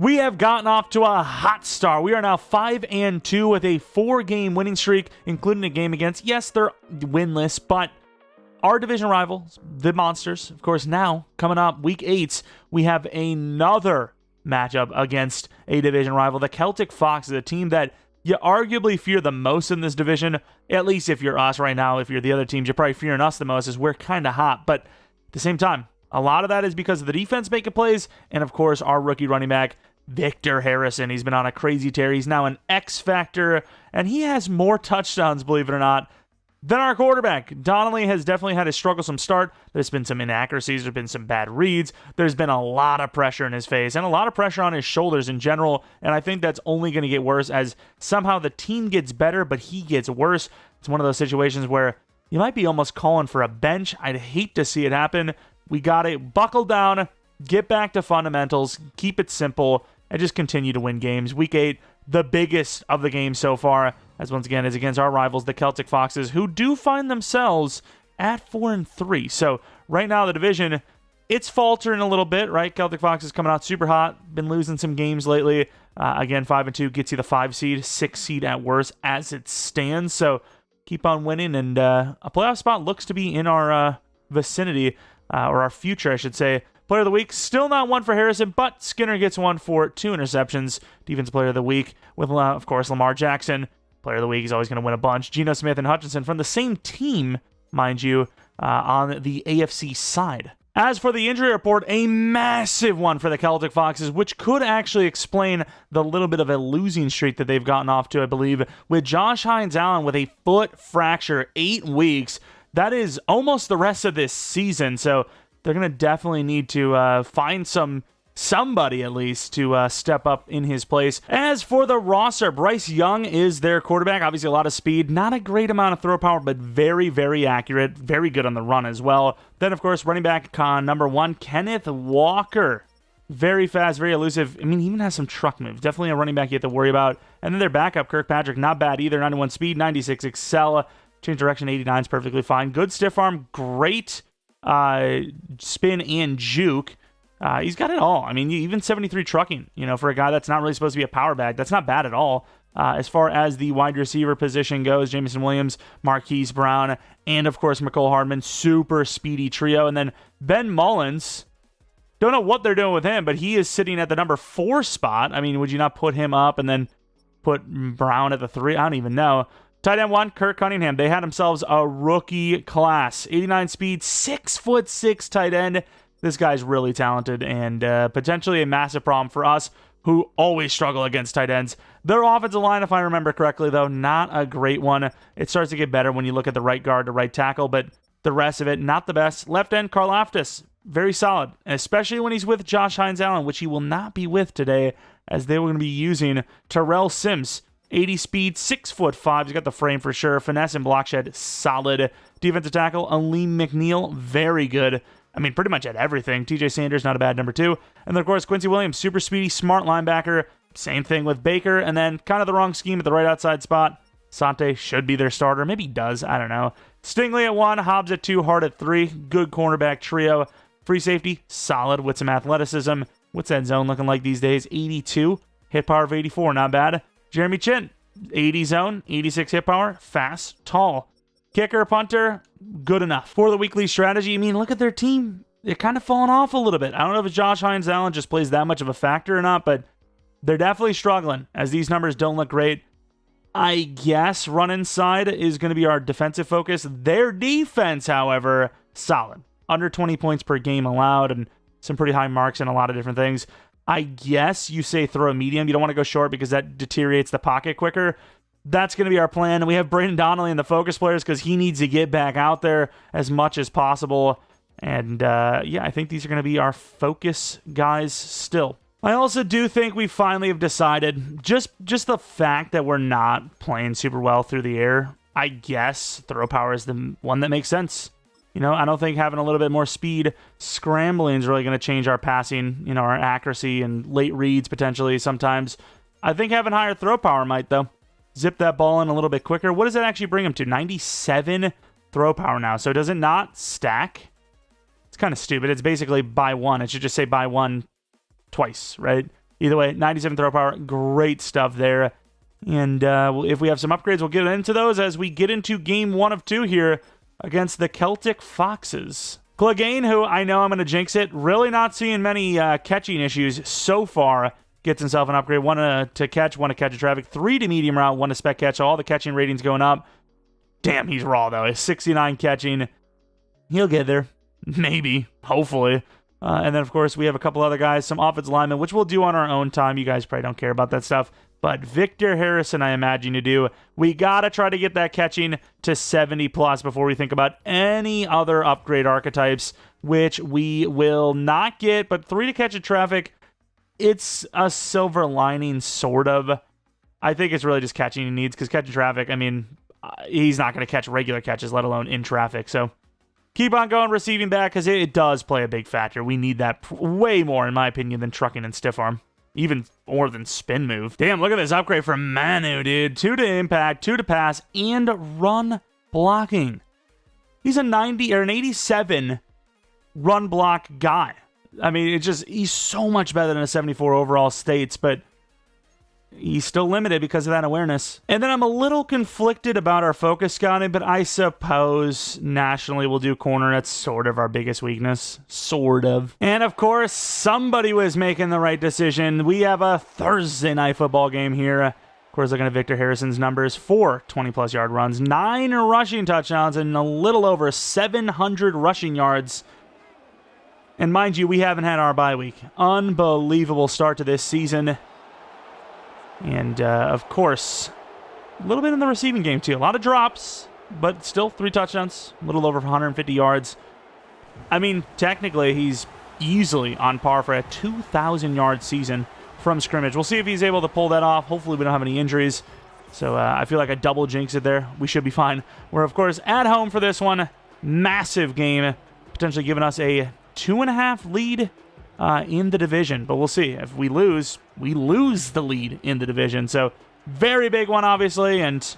We have gotten off to a hot start. We are now 5-2 with a 4-game winning streak, including a game against, yes, they're winless, but our division rivals, the Monsters. Of course, now, coming up, Week 8, we have another matchup against a division rival, the Celtic Foxes, a team that you arguably fear the most in this division, at least if you're us right now. If you're the other teams, you're probably fearing us the most, as we're kind of hot, but at the same time, a lot of that is because of the defense making plays, and of course, our rookie running back, Victor Harrison. He's been on a crazy tear. He's now an X factor, and he has more touchdowns, believe it or not, than our quarterback. Donnelly has definitely had a strugglesome start. There's been some inaccuracies. There's been some bad reads. There's been a lot of pressure in his face and a lot of pressure on his shoulders in general, and I think that's only going to get worse as somehow the team gets better, but he gets worse. It's one of those situations where you might be almost calling for a bench. I'd hate to see it happen. We got to buckle down, get back to fundamentals, keep it simple, and just continue to win games. Week 8, the biggest of the games so far, as once again is against our rivals, the Celtic Foxes, who do find themselves at 4-3. So right now the division, it's faltering a little bit, right? Celtic Foxes coming out super hot, been losing some games lately. Again, 5-2 gets you the 5 seed, 6 seed at worst as it stands. So keep on winning, and a playoff spot looks to be in our vicinity, or our future, I should say. Player of the week, still not one for Harrison, but Skinner gets one for 2 interceptions. Defensive player of the week with, of course, Lamar Jackson. Player of the week, he's always going to win a bunch. Geno Smith and Hutchinson from the same team, mind you, on the AFC side. As for the injury report, a massive one for the Celtic Foxes, which could actually explain the little bit of a losing streak that they've gotten off to, I believe, with Josh Hines-Allen with a foot fracture, 8 weeks. That is almost the rest of this season, so they're going to definitely need to find somebody at least to step up in his place. As for the roster, Bryce Young is their quarterback. Obviously, a lot of speed. Not a great amount of throw power, but very, very accurate. Very good on the run as well. Then, of course, running back number 1, Kenneth Walker. Very fast, very elusive. I mean, he even has some truck moves. Definitely a running back you have to worry about. And then their backup, Kirkpatrick, not bad either. 91 speed, 96 excel. Change direction, 89 is perfectly fine. Good stiff arm, great spin and juke. He's got it all. I mean, even 73 trucking, for a guy that's not really supposed to be a power back, that's not bad at all. As far as the wide receiver position goes, Jameson Williams, Marquise Brown, and of course, McCole Hardman, super speedy trio. And then Ben Mullins, don't know what they're doing with him, but he is sitting at the number 4 spot. I mean, would you not put him up and then put Brown at the 3? I don't even know. Tight end 1, Kirk Cunningham. They had themselves a rookie class. 89 speed, 6'6" tight end. This guy's really talented and potentially a massive problem for us who always struggle against tight ends. Their offensive line, if I remember correctly, though, not a great one. It starts to get better when you look at the right guard, the right tackle, but the rest of it, not the best. Left end, Karlaftis, very solid, especially when he's with Josh Hines-Allen, which he will not be with today, as they were going to be using Terrell Sims. 80 speed, 6'5". He's got the frame for sure. Finesse and block shed, solid. Defensive tackle, Aleem McNeil, very good. I mean, pretty much at everything. TJ Sanders, not a bad number 2. And then, of course, Quincy Williams, super speedy, smart linebacker. Same thing with Baker. And then kind of the wrong scheme at the right outside spot. Sante should be their starter. Maybe he does. I don't know. Stingley at 1, Hobbs at 2, Hart at 3. Good cornerback trio. Free safety, solid with some athleticism. What's that zone looking like these days? 82. Hit power of 84, not bad. Jeremy Chin, 80 zone, 86 hit power, fast, tall. Kicker, punter, good enough. For the weekly strategy, I mean, look at their team. They're kind of falling off a little bit. I don't know if it's Josh Hines-Allen just plays that much of a factor or not, but they're definitely struggling as these numbers don't look great. I guess run inside is going to be our defensive focus. Their defense, however, solid. Under 20 points per game allowed and some pretty high marks in a lot of different things. I guess you say throw a medium. You don't want to go short because that deteriorates the pocket quicker. That's going to be our plan. And we have Braden Donnelly in the focus players because he needs to get back out there as much as possible. And I think these are going to be our focus guys still. I also do think we finally have decided just the fact that we're not playing super well through the air. I guess throw power is the one that makes sense. I don't think having a little bit more speed scrambling is really going to change our passing, our accuracy and late reads potentially sometimes. I think having higher throw power might, though. Zip that ball in a little bit quicker. What does that actually bring him to? 97 throw power now. So does it not stack? It's kind of stupid. It's basically by 1. It should just say by 1 twice, right? either way, 97 throw power, great stuff there. And if we have some upgrades, we'll get into those as we get into game 1 of 2 here against the Celtic Foxes. Clegane, who I know I'm going to jinx it, really not seeing many catching issues so far, gets himself an upgrade. 1 to catch, 1 to catch a traffic, 3 to medium route, 1 to spec catch. So all the catching ratings going up. Damn, he's raw, though. He's 69 catching. He'll get there. Maybe. Hopefully. And then, of course, we have a couple other guys, some offensive linemen, which we'll do on our own time. You guys probably don't care about that stuff. But Victor Harrison, I imagine you do. We got to try to get that catching to 70+ before we think about any other upgrade archetypes, which we will not get. But 3 to catch a traffic, it's a silver lining, sort of. I think it's really just catching he needs, because catching traffic, I mean, he's not going to catch regular catches, let alone in traffic. So keep on going receiving back, because it does play a big factor. We need that way more, in my opinion, than trucking and stiff arm. Even more than spin move. Damn, look at this upgrade from Manu, dude. 2 to impact, 2 to pass, and run blocking. He's a 90 or an 87 run block guy. I mean, he's so much better than a 74 overall states, but he's still limited because of that awareness. And then I'm a little conflicted about our focus scouting, but I suppose nationally we'll do corner. That's sort of our biggest weakness. Sort of. And of course, somebody was making the right decision. We have a Thursday night football game here. Of course, looking at Victor Harrison's numbers, 4 20+ yard runs, 9 rushing touchdowns, and a little over 700 rushing yards. And mind you, we haven't had our bye week. Unbelievable start to this season. And, of course, a little bit in the receiving game, too. A lot of drops, but still 3 touchdowns, a little over 150 yards. I mean, technically, he's easily on par for a 2,000-yard season from scrimmage. We'll see if he's able to pull that off. Hopefully, we don't have any injuries. So, I feel like I double jinxed it there. We should be fine. We're, of course, at home for this one. Massive game, potentially giving us a 2.5 lead in the division, but we'll see. If we lose the lead in the division. So, very big one, obviously, and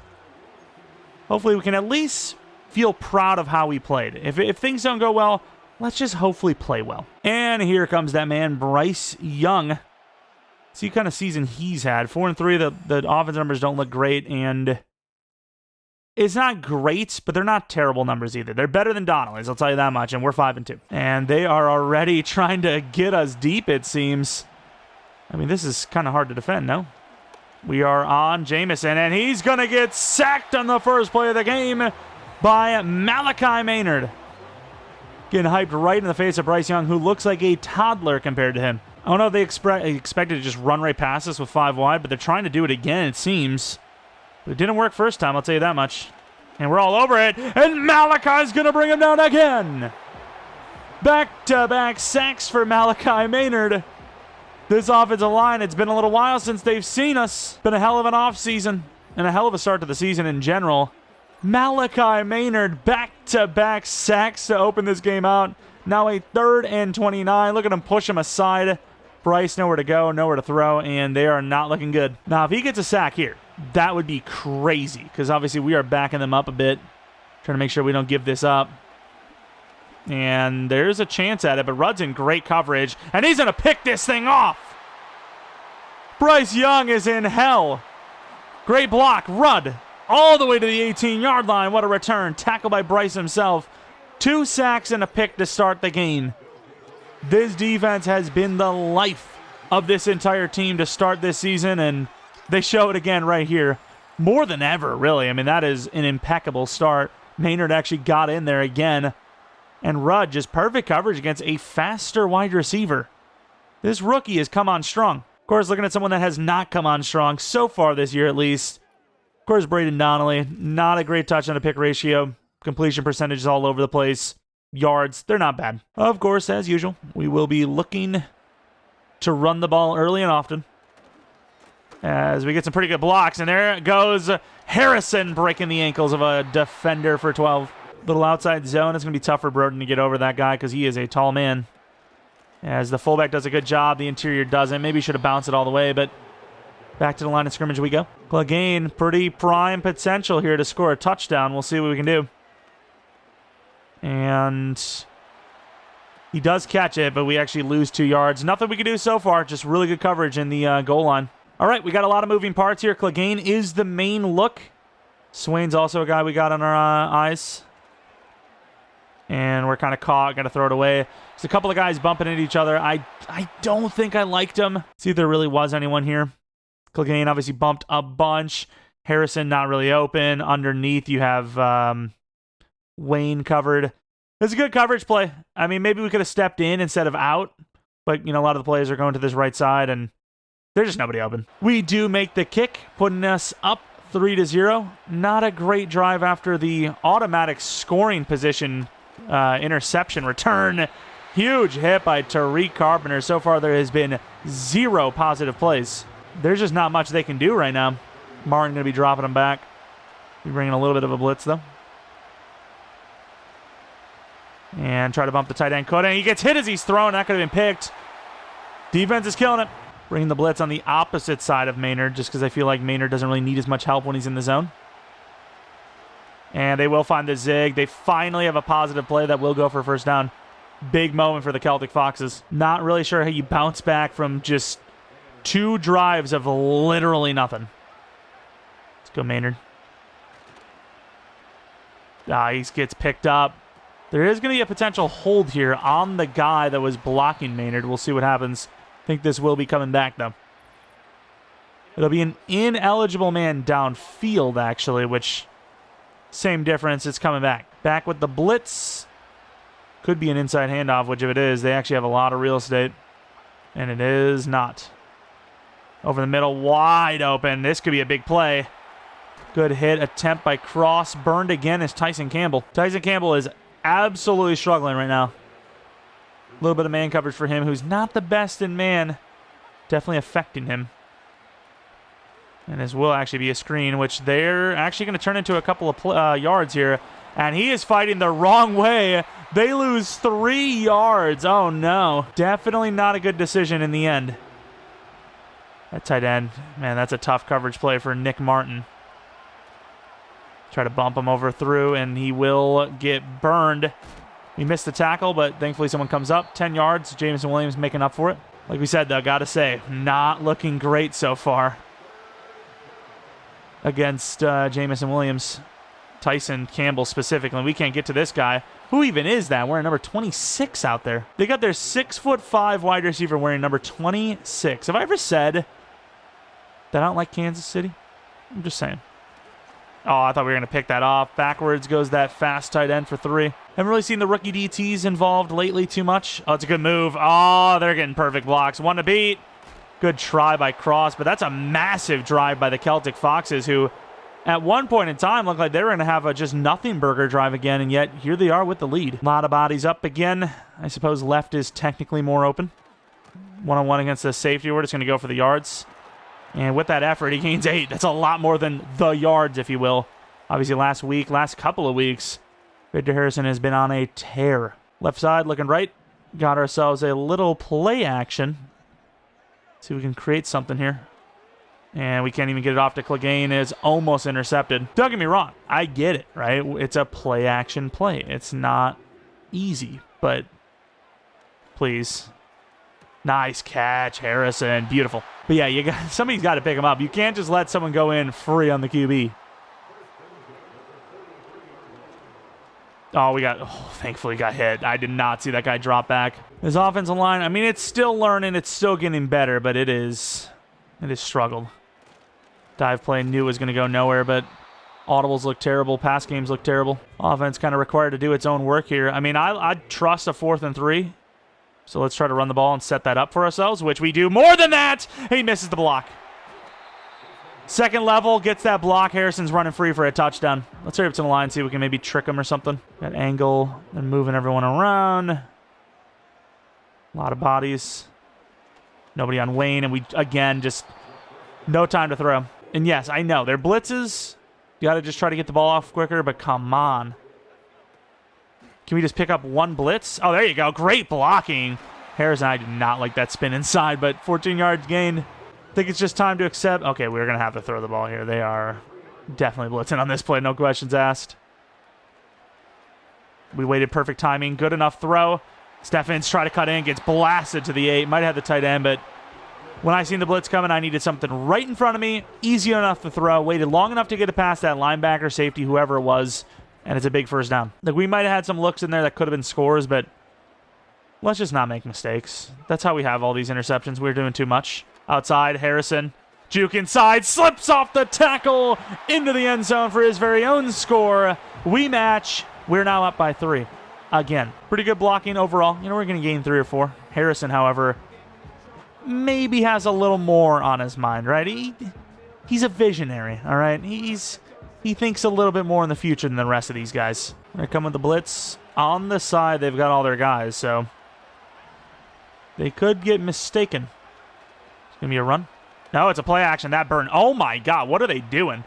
hopefully we can at least feel proud of how we played. If things don't go well, let's just hopefully play well. And here comes that man, Bryce Young. See what kind of season he's had. 4-3, the offense numbers don't look great, and it's not great, but they're not terrible numbers either. They're better than Donnelly's, I'll tell you that much, and we're 5-2. And they are already trying to get us deep, it seems. I mean, this is kind of hard to defend, no? We are on Jamison, and he's going to get sacked on the first play of the game by Malachi Maynard. Getting hyped right in the face of Bryce Young, who looks like a toddler compared to him. I don't know if they expected to just run right past us with 5 wide, but they're trying to do it again, it seems. But it didn't work first time, I'll tell you that much. And we're all over it. And Malachi's going to bring him down again. Back-to-back sacks for Malachi Maynard. This offensive line, it's been a little while since they've seen us. Been a hell of an offseason and a hell of a start to the season in general. Malachi Maynard, back-to-back sacks to open this game out. Now a 3rd and 29. Look at him push him aside. Bryce nowhere to go, nowhere to throw, and they are not looking good. Now, if he gets a sack here, that would be crazy, because obviously we are backing them up a bit, trying to make sure we don't give this up. And there's a chance at it, but Rudd's in great coverage, and he's going to pick this thing off. Bryce Young is in hell. Great block. Rudd all the way to the 18-yard line. What a return. Tackled by Bryce himself. 2 sacks and a pick to start the game. This defense has been the life of this entire team to start this season, and they show it again right here. More than ever, really. I mean, that is an impeccable start. Maynard actually got in there again. And Rudd, just perfect coverage against a faster wide receiver. This rookie has come on strong. Of course, looking at someone that has not come on strong so far this year at least. Of course, Braden Donnelly. Not a great touch on a pick ratio. Completion percentages all over the place. Yards, they're not bad. Of course, as usual, we will be looking to run the ball early and often, as we get some pretty good blocks. And there goes Harrison breaking the ankles of a defender for 12. Little outside zone. It's going to be tough for Broden to get over that guy because he is a tall man. As the fullback does a good job, the interior doesn't. Maybe he should have bounced it all the way, but back to the line of scrimmage we go. Clegane, pretty prime potential here to score a touchdown. We'll see what we can do. And He does catch it, but we actually lose 2 yards. Nothing we can do so far. Just really good coverage in the goal line. All right, we got a lot of moving parts here. Clegane is the main look. Swain's also a guy we got on our eyes. And we're kind of caught. Got to throw it away. There's a couple of guys bumping into each other. I don't think I liked them. See if there really was anyone here. Clegane obviously bumped a bunch. Harrison not really open. Underneath you have Wayne covered. It's a good coverage play. I mean, maybe we could have stepped in instead of out. But, you know, a lot of the players are going to this right side, and there's just nobody open. We do make the kick, putting us up 3-0. Not a great drive after the automatic scoring position interception return. Huge hit by Tariq Carpenter. So far, there has been 0 positive plays. There's just not much they can do right now. Martin going to be dropping them back. We're bringing a little bit of a blitz, though. And try to bump the tight end. Couldn't. He gets hit as he's thrown. That could have been picked. Defense is killing it. Bringing the blitz on the opposite side of Maynard, just because I feel like Maynard doesn't really need as much help when he's in the zone. And they will find the zig. They finally have a positive play that will go for first down. Big moment for the Celtic Foxes. Not really sure how you bounce back from just 2 drives of literally nothing. Let's go, Maynard. He gets picked up. There is going to be a potential hold here on the guy that was blocking Maynard. We'll see what happens. I think this will be coming back, though. It'll be an ineligible man downfield, actually, which, same difference. It's coming back. Back with the blitz. Could be an inside handoff, which if it is, they actually have a lot of real estate. And it is not. Over the middle, wide open. This could be a big play. Good hit, attempt by Cross. Burned again is Tyson Campbell. Tyson Campbell is absolutely struggling right now. A little bit of man coverage for him, who's not the best in man. Definitely affecting him. And this will actually be a screen, which they're actually going to turn into a couple of yards here. And he is fighting the wrong way. They lose 3 yards. Oh, no. Definitely not a good decision in the end. That tight end, man, that's a tough coverage play for Nick Martin. Try to bump him over through, and he will get burned. We missed the tackle, but thankfully someone comes up. 10 yards. Jameson Williams making up for it. Like we said, though, got to say, not looking great so far against Jameson Williams. Tyson Campbell specifically. We can't get to this guy. Who even is that? Wearing number 26 out there. They got their 6'5" wide receiver wearing number 26. Have I ever said that I don't like Kansas City? I'm just saying. Oh, I thought we were going to pick that off. Backwards goes that fast tight end for 3. Haven't really seen the rookie DTs involved lately too much. Oh, it's a good move. Oh, they're getting perfect blocks. One to beat. Good try by Cross, but that's a massive drive by the Celtic Foxes, who at one point in time looked like they were going to have a just nothing burger drive again, and yet here they are with the lead. A lot of bodies up again. I suppose left is technically more open. One-on-one against the safety. We're just going to go for the yards. And with that effort, he gains 8. That's a lot more than the yards, if you will. Obviously, last couple of weeks, Victor Harrison has been on a tear. Left side, looking right. Got ourselves a little play action. See if we can create something here. And we can't even get it off to Clegane. It's almost intercepted. Don't get me wrong. I get it, right? It's a play action play. It's not easy, but please. Nice catch, Harrison. Beautiful. But yeah, somebody's got to pick him up. You can't just let someone go in free on the QB. Thankfully got hit. I did not see that guy drop back. His offensive line, I mean, it's still learning. It's still getting better, but it is struggled. Dive play knew it was going to go nowhere, but audibles look terrible. Pass games look terrible. Offense kind of required to do its own work here. I mean, I'd trust a 4th and 3. So let's try to run the ball and set that up for ourselves, which we do. More than that, he misses the block. Second level, gets that block. Harrison's running free for a touchdown. Let's hurry up to the line, see if we can maybe trick him or something. Got angle and moving everyone around. A lot of bodies. Nobody on Wayne, and we, again, just no time to throw. And yes, I know, they're blitzes. You got to just try to get the ball off quicker, but come on. Can we just pick up one blitz? Oh, there you go. Great blocking. Harrison, I did not like that spin inside, but 14 yards gained. I think it's just time to accept. Okay, we're going to have to throw the ball here. They are definitely blitzing on this play. No questions asked. We waited perfect timing. Good enough throw. Steffens try to cut in, gets blasted to the 8. Might have had the tight end, but when I seen the blitz coming, I needed something right in front of me, easy enough to throw, waited long enough to get it past that linebacker, safety, whoever it was, and it's a big first down. Like, we might have had some looks in there that could have been scores, but let's just not make mistakes. That's how we have all these interceptions. We're doing too much. Outside, Harrison. Juke inside, slips off the tackle into the end zone for his very own score. We match. We're now up by 3. Again, pretty good blocking overall. You know, we're going to gain 3 or 4. Harrison, however, maybe has a little more on his mind, right? He's a visionary, all right? He thinks a little bit more in the future than the rest of these guys. They're coming with the blitz. On the side, they've got all their guys, so they could get mistaken. It's going to be a run. No, it's a play action. That burn. Oh, my God. What are they doing?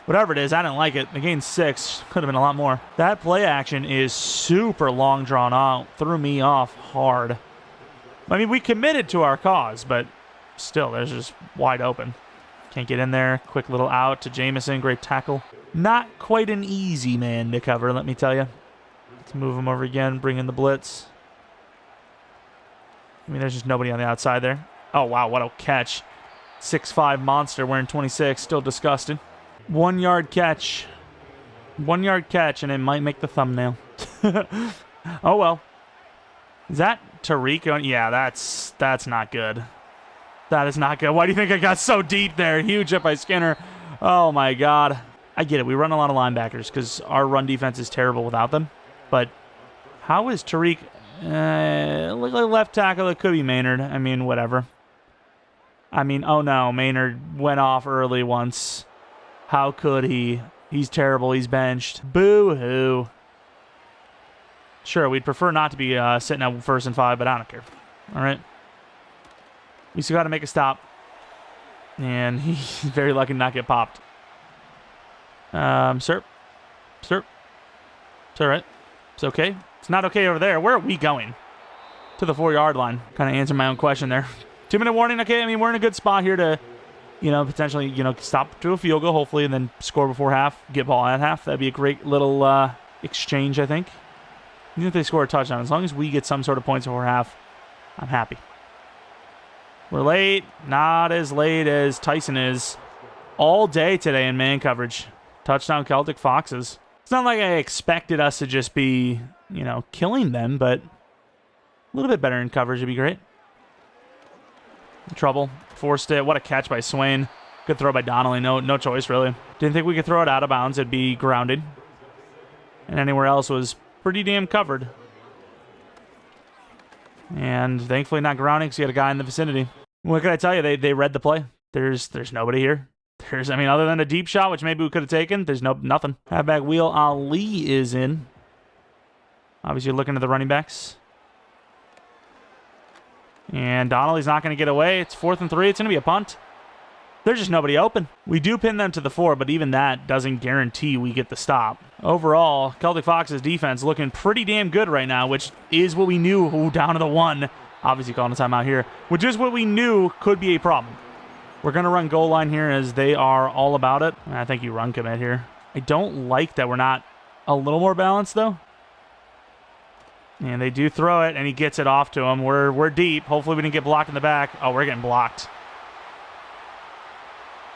Whatever it is, I didn't like it. They gained 6. Could have been a lot more. That play action is super long drawn out. Threw me off hard. I mean, we committed to our cause, but still, there's just wide open. Can't get in there. Quick little out to Jameson. Great tackle. Not quite an easy man to cover, let me tell you. Let's move him over again. Bring in the blitz. I mean, there's just nobody on the outside there. Oh, wow, what a catch. 6'5" monster wearing 26. Still disgusting. 1 yard catch. 1 yard catch, and it might make the thumbnail. Oh, well. Is that Tariq? Yeah, that's not good. That is not good. Why do you think I got so deep there? Huge up by Skinner. Oh, my God. I get it. We run a lot of linebackers because our run defense is terrible without them. But how is Tariq? Look like left tackle. It could be Maynard. I mean, whatever. I mean, oh, no. Maynard went off early once. How could he? He's terrible. He's benched. Boo-hoo. Sure, we'd prefer not to be sitting at 1st and 5, but I don't care. All right. We still got to make a stop. And he's very lucky to not get popped. Sir. It's all right. It's okay. It's not okay over there. Where are we going? To the 4-yard line. Kind of answer my own question there. 2-minute warning. Okay, I mean, we're in a good spot here to, potentially, stop to a field goal, hopefully, and then score before half, get ball at half. That'd be a great little exchange, I think. Even if they score a touchdown, as long as we get some sort of points before half, I'm happy. We're late. Not as late as Tyson is. All day today in man coverage. Touchdown Celtic Foxes. It's not like I expected us to just be, killing them, but a little bit better in coverage would be great. Trouble. Forced it. What a catch by Swain. Good throw by Donnelly. No choice, really. Didn't think we could throw it out of bounds. It'd be grounded. And anywhere else was pretty damn covered. And thankfully not grounding because you had a guy in the vicinity. What can I tell you? They read the play. There's nobody here. Other than a deep shot, which maybe we could have taken, there's nothing. Halfback wheel. Ali is in. Obviously looking at the running backs. And Donnelly's not going to get away. It's 4th and 3. It's going to be a punt. There's just nobody open. We do pin them to the 4, but even that doesn't guarantee we get the stop. Overall, Celtic Fox's defense looking pretty damn good right now, which is what we knew. Ooh, down to the 1. Obviously calling a timeout here, which is what we knew could be a problem. We're going to run goal line here as they are all about it. I think you run commit here. I don't like that we're not a little more balanced, though. And they do throw it, and he gets it off to him. We're deep. Hopefully we didn't get blocked in the back. Oh, we're getting blocked.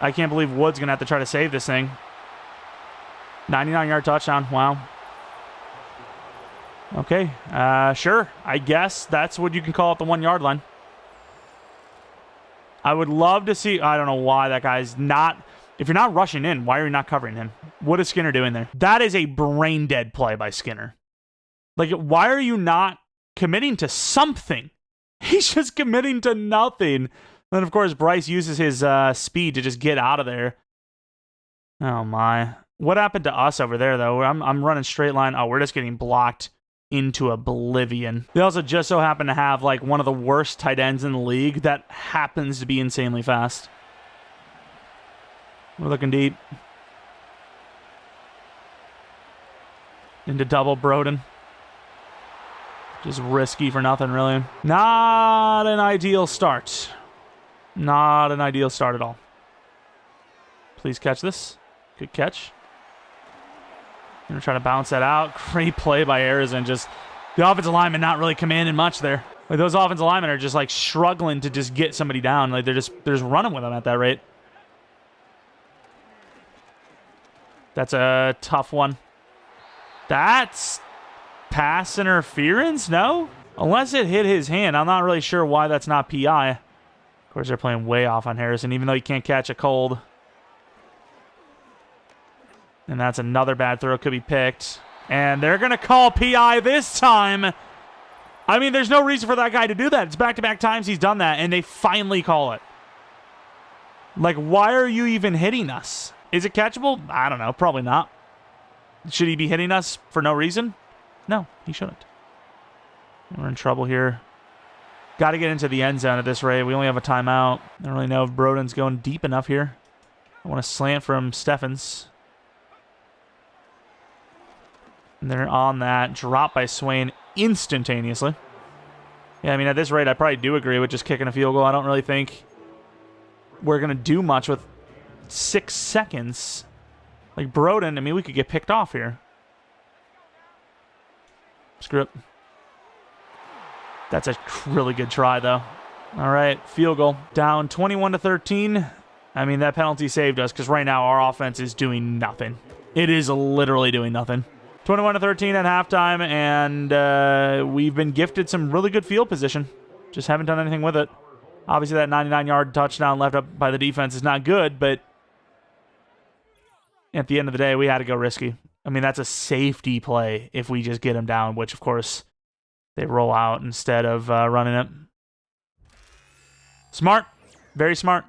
I can't believe Wood's going to have to try to save this thing. 99-yard touchdown. Wow. Okay. Sure. I guess that's what you can call it, the 1-yard line. I would love to see... I don't know why that guy's not... If you're not rushing in, why are you not covering him? What is Skinner doing there? That is a brain-dead play by Skinner. Like, why are you not committing to something? He's just committing to nothing. And, of course, Bryce uses his speed to just get out of there. Oh, my. What happened to us over there, though? I'm running straight line. Oh, we're just getting blocked into oblivion. They also just so happen to have, like, one of the worst tight ends in the league that happens to be insanely fast. We're looking deep. Into double Broden. Just risky for nothing, really. Not an ideal start. Not an ideal start at all. Please catch this. Good catch. I'm going to try to bounce that out. Great play by Arizon. Just The offensive linemen not really commanding much there. Like, those offensive linemen are just like struggling to just get somebody down. Like, they're just running with them at that rate. That's a tough one. That's pass interference? No? Unless it hit his hand. I'm not really sure why that's not PI. Of course, they're playing way off on Harrison, even though he can't catch a cold. And that's another bad throw. Could be picked. And they're going to call PI this time. I mean, there's no reason for that guy to do that. It's back-to-back times he's done that, and they finally call it. Like, why are you even hitting us? Is it catchable? I don't know. Probably not. Should he be hitting us for no reason? No, he shouldn't. We're in trouble here. Got to get into the end zone at this rate. We only have a timeout. I don't really know if Broden's going deep enough here. I want a slant from Steffens. And they're on that. Drop by Swain instantaneously. Yeah, I mean, at this rate, I probably do agree with just kicking a field goal. I don't really think we're going to do much with 6 seconds. Like, Broden, I mean, we could get picked off here. Screw it. That's a really good try, though. All right, field goal. Down 21-13. I mean, that penalty saved us because right now our offense is doing nothing. It is literally doing nothing. 21-13 at halftime, and we've been gifted some really good field position. Just haven't done anything with it. Obviously, that 99-yard touchdown left up by the defense is not good, but at the end of the day, we had to go risky. I mean, that's a safety play if we just get him down, which, of course, they roll out instead of running it. Smart. Very smart.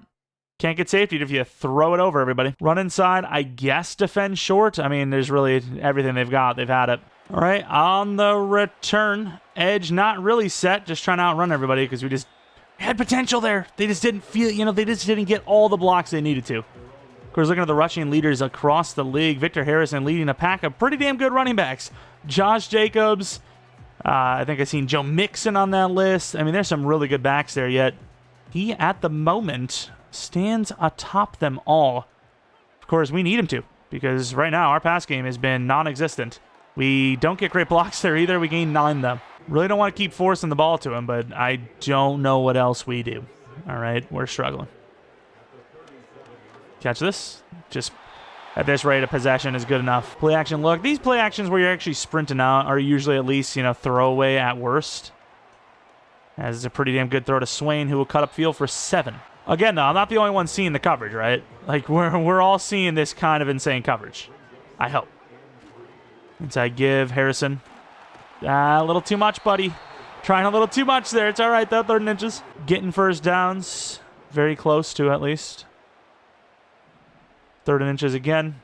Can't get safety if you throw it over everybody. Run inside, I guess defend short. I mean, there's really everything they've got. They've had it. All right, on the return. Edge not really set, just trying to outrun everybody because we just had potential there. They just didn't feel, they just didn't get all the blocks they needed to. Of course, looking at the rushing leaders across the league, Victor Harrison leading a pack of pretty damn good running backs. Josh Jacobs, I think I've seen Joe Mixon on that list. I mean, there's some really good backs there, yet he, at the moment, stands atop them all. Of course, we need him to, because right now our pass game has been non-existent. We don't get great blocks there either. We gain 9 though. Really don't want to keep forcing the ball to him, but I don't know what else we do. All right, we're struggling. Catch this. Just at this rate, a possession is good enough. Play action look. These play actions where you're actually sprinting out are usually at least, throwaway at worst. As it's a pretty damn good throw to Swain, who will cut up field for 7. Again, though, I'm not the only one seeing the coverage, right? Like, we're all seeing this kind of insane coverage. I hope. Inside give, Harrison. A little too much, buddy. Trying a little too much there. It's all right, though, 3rd and inches. Getting first downs. Very close to, at least. 3rd and inches again.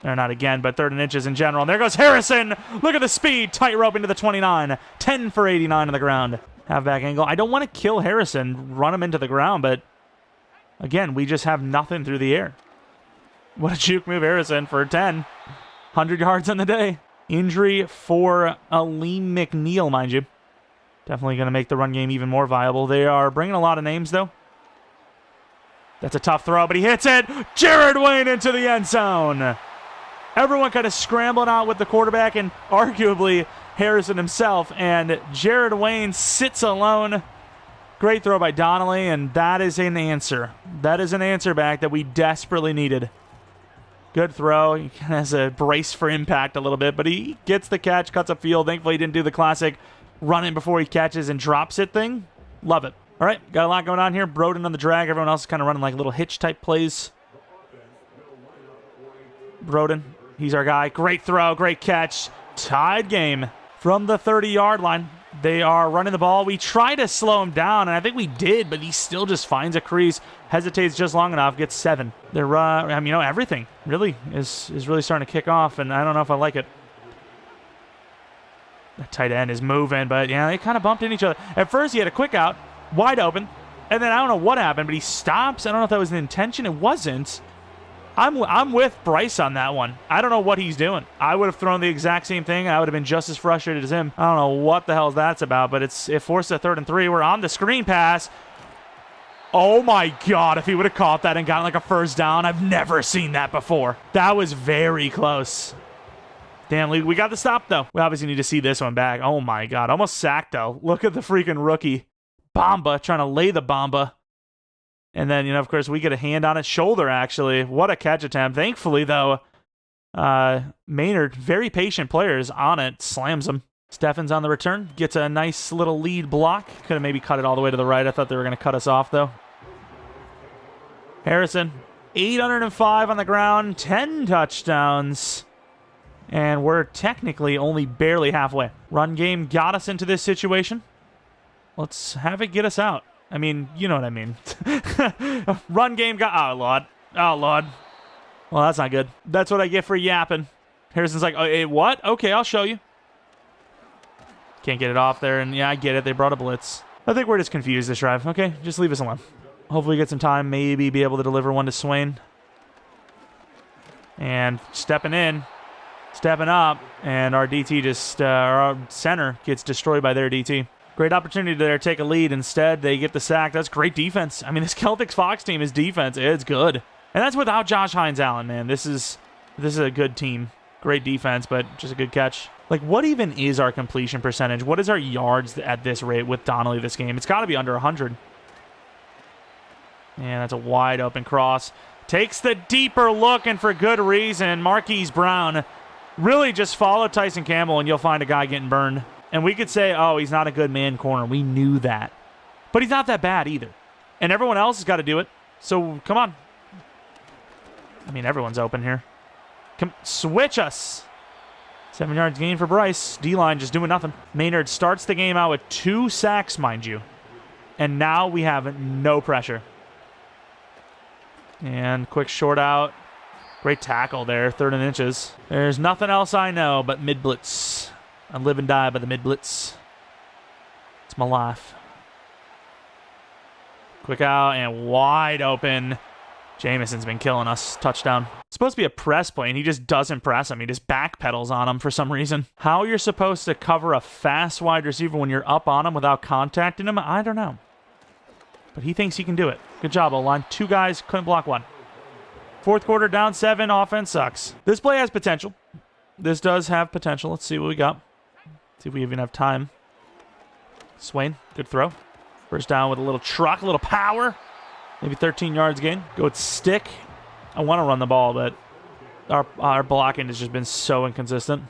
Or not again, but 3rd and inches in general. And there goes Harrison. Look at the speed. Tightrope into the 29. 10 for 89 on the ground. Halfback angle. I don't want to kill Harrison, run him into the ground, but again, we just have nothing through the air. What a juke move, Harrison, for 10. 100 yards on the day. Injury for Aleem McNeil, mind you. Definitely going to make the run game even more viable. They are bringing a lot of names, though. That's a tough throw, but he hits it. Jared Wayne into the end zone. Everyone kind of scrambling out with the quarterback and arguably Harrison himself, and Jared Wayne sits alone. Great throw by Donnelly, and that is an answer. That is an answer back that we desperately needed. Good throw. He has a brace for impact a little bit, but he gets the catch, cuts up field. Thankfully, he didn't do the classic run in before he catches and drops it thing. Love it. All right, got a lot going on here. Broden on the drag. Everyone else is kind of running like little hitch-type plays. Broden, he's our guy. Great throw, great catch. Tied game. From the 30-yard line, they are running the ball. We try to slow him down, and I think we did, but he still just finds a crease, hesitates just long enough, gets 7. They're, everything really is really starting to kick off, and I don't know if I like it. The tight end is moving, but yeah, they kind of bumped into each other. At first, he had a quick out, wide open, and then I don't know what happened, but he stops. I don't know if that was an intention. It wasn't. I'm with Bryce on that one. I don't know what he's doing. I would have thrown the exact same thing. I would have been just as frustrated as him. I don't know what the hell that's about, but it forced a 3rd and 3. We're on the screen pass. Oh my God, if he would have caught that and gotten like a first down. I've never seen that before. That was very close. Damn, we got the stop, though. We obviously need to see this one back. Oh, my God. Almost sacked, though. Look at the freaking rookie. Bamba trying to lay the Bamba. And then, of course, we get a hand on his shoulder, actually. What a catch attempt. Thankfully, though, Maynard, very patient player, is on it. Slams him. Steffen's on the return. Gets a nice little lead block. Could have maybe cut it all the way to the right. I thought they were going to cut us off, though. Harrison, 805 on the ground. 10 touchdowns. And we're technically only barely halfway. Run game got us into this situation. Let's have it get us out. I mean, you know what I mean. Run game got... Oh, Lord. Oh, Lord. Well, that's not good. That's what I get for yapping. Harrison's like, oh, what? Okay, I'll show you. Can't get it off there. And yeah, I get it. They brought a blitz. I think we're just confused this drive. Okay, just leave us alone. Hopefully get some time. Maybe be able to deliver one to Swain. And stepping in. Stepping up, and our DT just, our center gets destroyed by their DT. Great opportunity to take a lead. Instead, they get the sack. That's great defense. I mean, this Celtic Fox team is defense. It's good. And that's without Josh Hines-Allen, man. This is a good team. Great defense, but just a good catch. Like, what even is our completion percentage? What is our yards at this rate with Donnelly this game? It's got to be under 100. And that's a wide open cross. Takes the deeper look, and for good reason. Marquise Brown. Really just follow Tyson Campbell and you'll find a guy getting burned. And we could say, oh, he's not a good man corner. We knew that. But he's not that bad either. And everyone else has got to do it. So, come on. I mean, everyone's open here. Come, switch us. 7 yards gain for Bryce. D-line just doing nothing. Maynard starts the game out with 2 sacks, mind you. And now we have no pressure. And quick short out. Great tackle there, 3rd and inches. There's nothing else I know but mid-blitz. I live and die by the mid-blitz. It's my life. Quick out and wide open. Jameson's been killing us. Touchdown. It's supposed to be a press play, and he just doesn't press him. He just backpedals on him for some reason. How you're supposed to cover a fast wide receiver when you're up on him without contacting him, I don't know. But he thinks he can do it. Good job, O-line. 2 guys, couldn't block 1. 4th quarter, down 7. Offense sucks. This play has potential. This does have potential. Let's see what we got. See if we even have time. Swain, good throw. First down with a little truck, a little power. Maybe 13 yards gain. Go with stick. I want to run the ball, but our blocking has just been so inconsistent.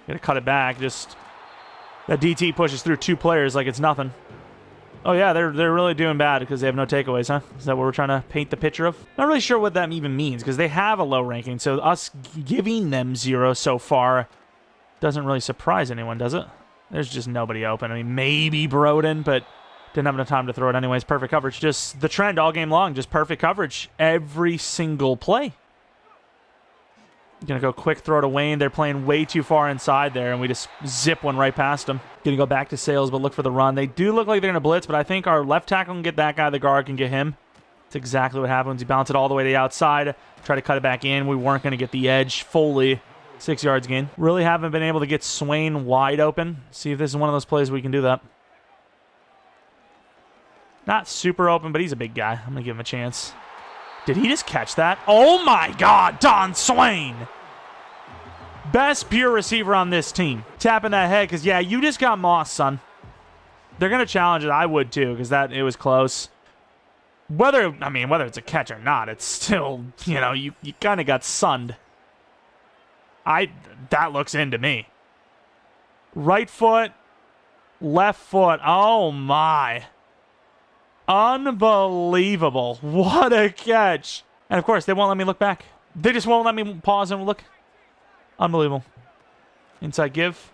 Got to cut it back. Just that DT pushes through 2 players like it's nothing. Oh, yeah, they're really doing bad because they have no takeaways, huh? Is that what we're trying to paint the picture of? Not really sure what that even means because they have a low ranking, so us giving them 0 so far doesn't really surprise anyone, does it? There's just nobody open. I mean, maybe Broden, but didn't have enough time to throw it anyways. Perfect coverage. Just the trend all game long, just perfect coverage every single play. Gonna go quick throw to Wayne. They're playing way too far inside there, and we just zip one right past them. Gonna go back to Sales, but look for the run. They do look like they're gonna blitz, but I think our left tackle can get that guy. The guard can get him. That's exactly what happens. He bounced it all the way to the outside. Try to cut it back in. We weren't gonna get the edge. Foley, 6 yards gain. Really haven't been able to get Swain wide open. See if this is one of those plays we can do that. Not super open, but he's a big guy. I'm gonna give him a chance. Did he just catch that? Oh my God, Don Swain. Best pure receiver on this team. Tapping that head, because, yeah, you just got mossed, son. They're going to challenge it. I would, too, because it was close. Whether it's a catch or not, it's still, you kind of got sunned. That looks into me. Right foot, left foot. Oh, my. Unbelievable. What a catch. And, of course, they won't let me look back. They just won't let me pause and look. Unbelievable. Inside give.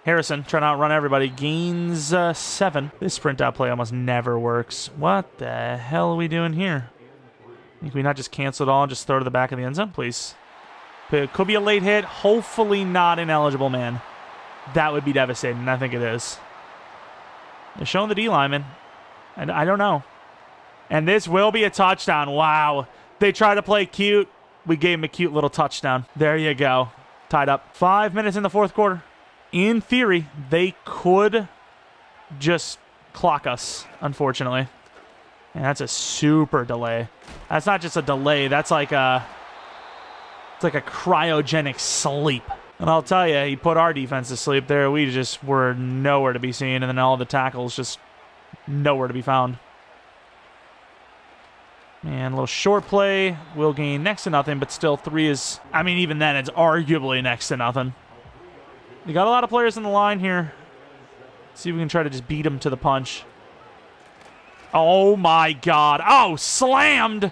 Harrison trying to outrun everybody. Gains 7. This sprint out play almost never works. What the hell are we doing here? Can we not just cancel it all and just throw to the back of the end zone, please? It could be a late hit. Hopefully not ineligible, man. That would be devastating, and I think it is. They're showing the D lineman. And I don't know. And this will be a touchdown. Wow. They tried to play cute. We gave him a cute little touchdown. There you go. Tied up. 5 minutes in the 4th quarter. In theory, they could just clock us, unfortunately. And that's a super delay. That's not just a delay. That's like a... It's like a cryogenic sleep. And I'll tell you, he put our defense to sleep there. We just were nowhere to be seen, and then all the tackles just nowhere to be found. And a little short play. We'll gain next to nothing, but still 3 is... I mean, even then, it's arguably next to nothing. You got a lot of players in the line here. See if we can try to just beat him to the punch. Oh, my God. Oh, slammed!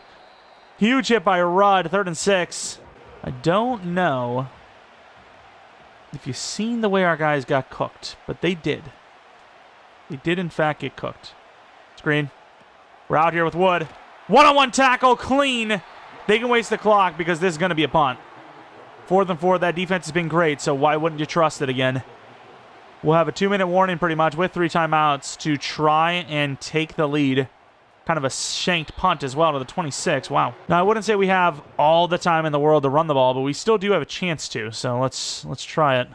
Huge hit by Rudd, 3rd and 6. I don't know if you've seen the way our guys got cooked, but they did. They did, in fact, get cooked. Screen. We're out here with Wood. One-on-one tackle, clean. They can waste the clock because this is going to be a punt. 4th and 4, that defense has been great, so why wouldn't you trust it again? We'll have a 2-minute warning pretty much with 3 timeouts to try and take the lead. Kind of a shanked punt as well to the 26. Wow. Now, I wouldn't say we have all the time in the world to run the ball, but we still do have a chance to, so let's try it.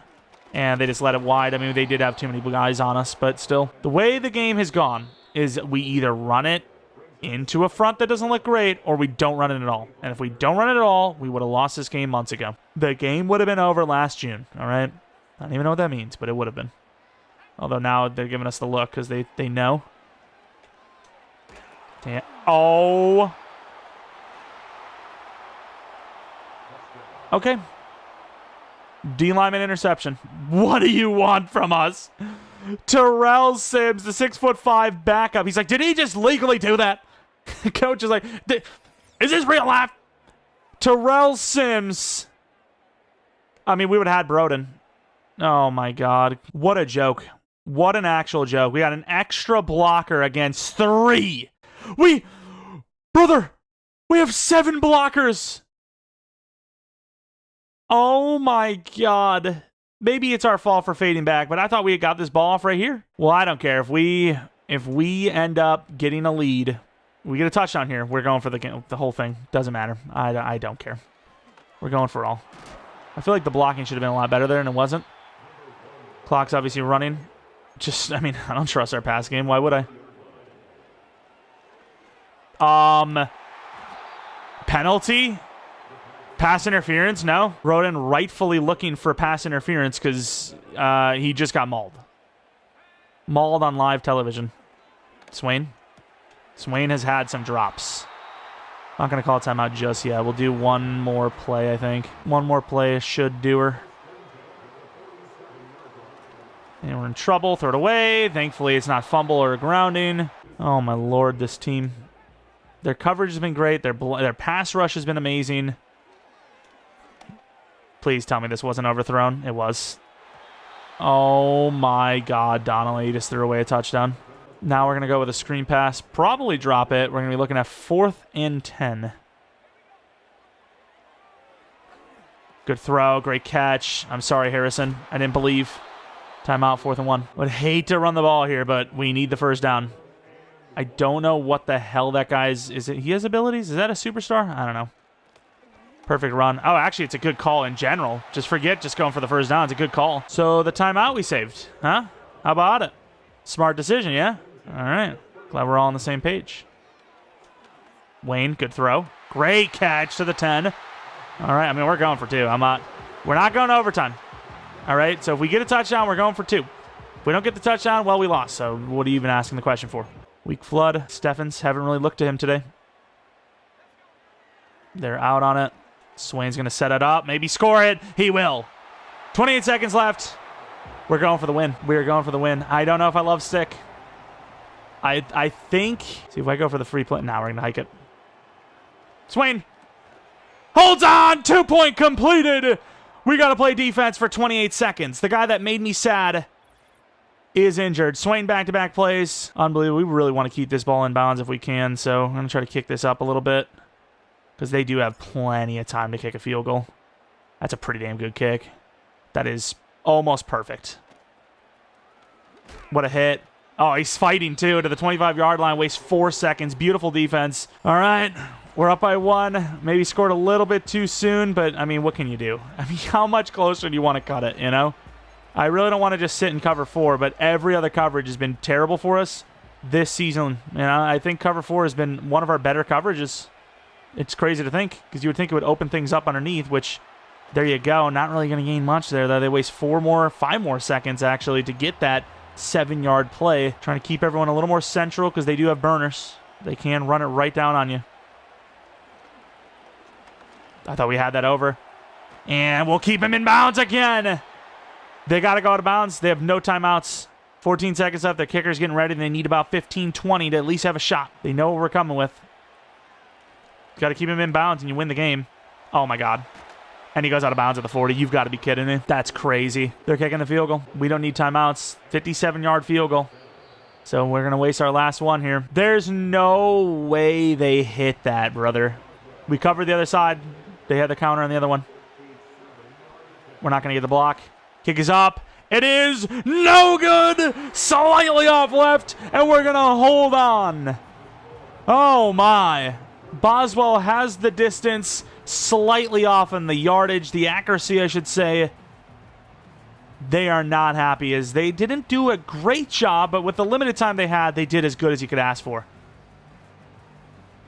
And they just let it wide. I mean, they did have too many guys on us, but still. The way the game has gone is we either run it into a front that doesn't look great, or we don't run it at all. And if we don't run it at all, we would have lost this game months ago. The game would have been over last June, all right? I don't even know what that means, but it would have been. Although now they're giving us the look because they know. Damn. Oh. Okay. D-lineman interception. What do you want from us? Terrell Sims, the 6'5" backup. He's like, did he just legally do that? Coach is like, is this real life? Terrell Sims. I mean, we would have had Broden. Oh, my God. What a joke. What an actual joke. We got an extra blocker against 3. Brother, we have 7 blockers. Oh, my God. Maybe it's our fault for fading back, but I thought we had got this ball off right here. Well, I don't care. If we end up getting a lead, we get a touchdown here, we're going for the whole thing. Doesn't matter. I don't care. We're going for all. I feel like the blocking should have been a lot better there, and it wasn't. Clock's obviously running. I mean, I don't trust our pass game. Why would I? Penalty? Pass interference? No. Roden rightfully looking for pass interference because he just got mauled. Mauled on live television. Swain? Swain has had some drops. Not going to call a timeout just yet. We'll do one more play, I think. One more play should do her. And we're in trouble. Throw it away. Thankfully, it's not fumble or grounding. Oh, my Lord, this team. Their coverage has been great. Their pass rush has been amazing. Please tell me this wasn't overthrown. It was. Oh, my God, Donnelly just threw away a touchdown. Now we're going to go with a screen pass. Probably drop it. We're going to be looking at 4th and 10. Good throw. Great catch. I'm sorry, Harrison. I didn't believe. Timeout, 4th and 1. Would hate to run the ball here, but we need the first down. I don't know what the hell that guy's... He has abilities? Is that a superstar? I don't know. Perfect run. Oh, actually, it's a good call in general. Just going for the first down. It's a good call. So the timeout we saved. Huh? How about it? Smart decision, yeah? All right. Glad we're all on the same page. Wayne, good throw. Great catch to the 10. All right, I mean, we're going for 2. We're not going to overtime. All right, so if we get a touchdown, we're going for 2. If we don't get the touchdown, well, we lost. So what are you even asking the question for? Weak flood. Steffens, haven't really looked to him today. They're out on it. Swain's going to set it up. Maybe score it. He will. 28 seconds left. We're going for the win. We're going for the win. I don't know if I love stick. I think... See, if I go for the free play... Now we're going to hike it. Swain. Holds on. 2-point completed. We got to play defense for 28 seconds. The guy that made me sad is injured. Swain back-to-back plays. Unbelievable. We really want to keep this ball in bounds if we can, so I'm going to try to kick this up a little bit because they do have plenty of time to kick a field goal. That's a pretty damn good kick. That is almost perfect. What a hit. Oh, he's fighting, too, to the 25-yard line. Wastes 4 seconds. Beautiful defense. All right. We're up by 1. Maybe scored a little bit too soon, but, I mean, what can you do? I mean, how much closer do you want to cut it, you know? I really don't want to just sit in cover 4, but every other coverage has been terrible for us this season. You know, I think cover 4 has been one of our better coverages. It's crazy to think, because you would think it would open things up underneath, which, there you go. Not really going to gain much there, though. They waste 5 more seconds, actually, to get that 7-yard play. Trying to keep everyone a little more central, because they do have burners. They can run it right down on you. I thought we had that over. And we'll keep him in bounds again. They got to go out of bounds. They have no timeouts. 14 seconds left. Their kicker's getting ready. They need about 15, 20 to at least have a shot. They know what we're coming with. Got to keep him in bounds and you win the game. Oh, my God. And he goes out of bounds at the 40. You've got to be kidding me. That's crazy. They're kicking the field goal. We don't need timeouts. 57-yard field goal. So we're going to waste our last one here. There's no way they hit that, brother. We covered the other side. They had the counter on the other one. We're not going to get the block. Kick is up. It is no good. Slightly off left. And we're going to hold on. Oh, my. Boswell has the distance, slightly off in the yardage, the accuracy, I should say. They are not happy, as they didn't do a great job, but with the limited time they had, they did as good as you could ask for.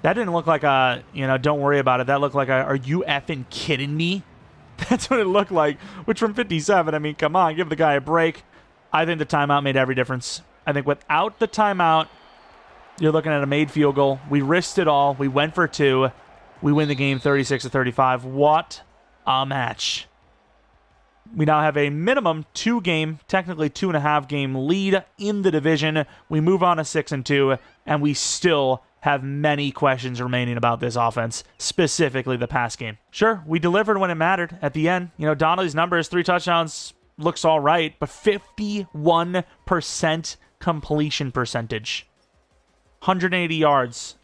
That didn't look like a, don't worry about it. That looked like a, are you effing kidding me? That's what it looked like, which from 57, I mean, come on, give the guy a break. I think the timeout made every difference. I think without the timeout, you're looking at a made field goal. We risked it all. We went for 2. We win the game 36-35. What a match. We now have a minimum 2-game, technically 2.5-game lead in the division. We move on to 6-2, and we still have many questions remaining about this offense, specifically the pass game. Sure, we delivered when it mattered at the end. Donnelly's numbers, 3 touchdowns, looks all right, but 51% completion percentage. 180 yards.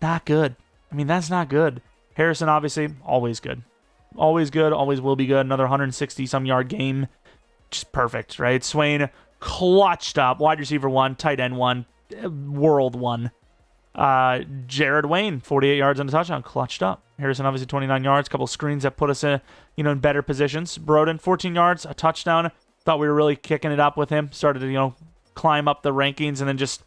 Not good. I mean, that's not good. Harrison, obviously, always good. Always good, always will be good. Another 160-some yard game. Just perfect, right? Swain clutched up. Wide receiver 1, tight end 1, world 1. Jared Wayne, 48 yards and a touchdown, clutched up. Harrison, obviously, 29 yards. A couple screens that put us in, in better positions. Broden, 14 yards, a touchdown. Thought we were really kicking it up with him. Started to, climb up the rankings, and then just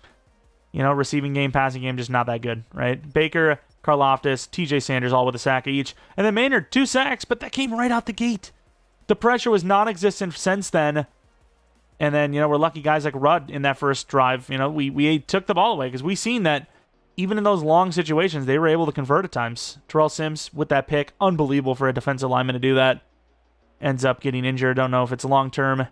receiving game, passing game, just not that good, right? Baker, Karlaftis, TJ Sanders, all with a sack each. And then Maynard, 2 sacks, but that came right out the gate. The pressure was non-existent since then. And then, we're lucky guys like Rudd in that first drive. We took the ball away because we seen that even in those long situations, they were able to convert at times. Terrell Sims with that pick, unbelievable for a defensive lineman to do that. Ends up getting injured. Don't know if it's long-term.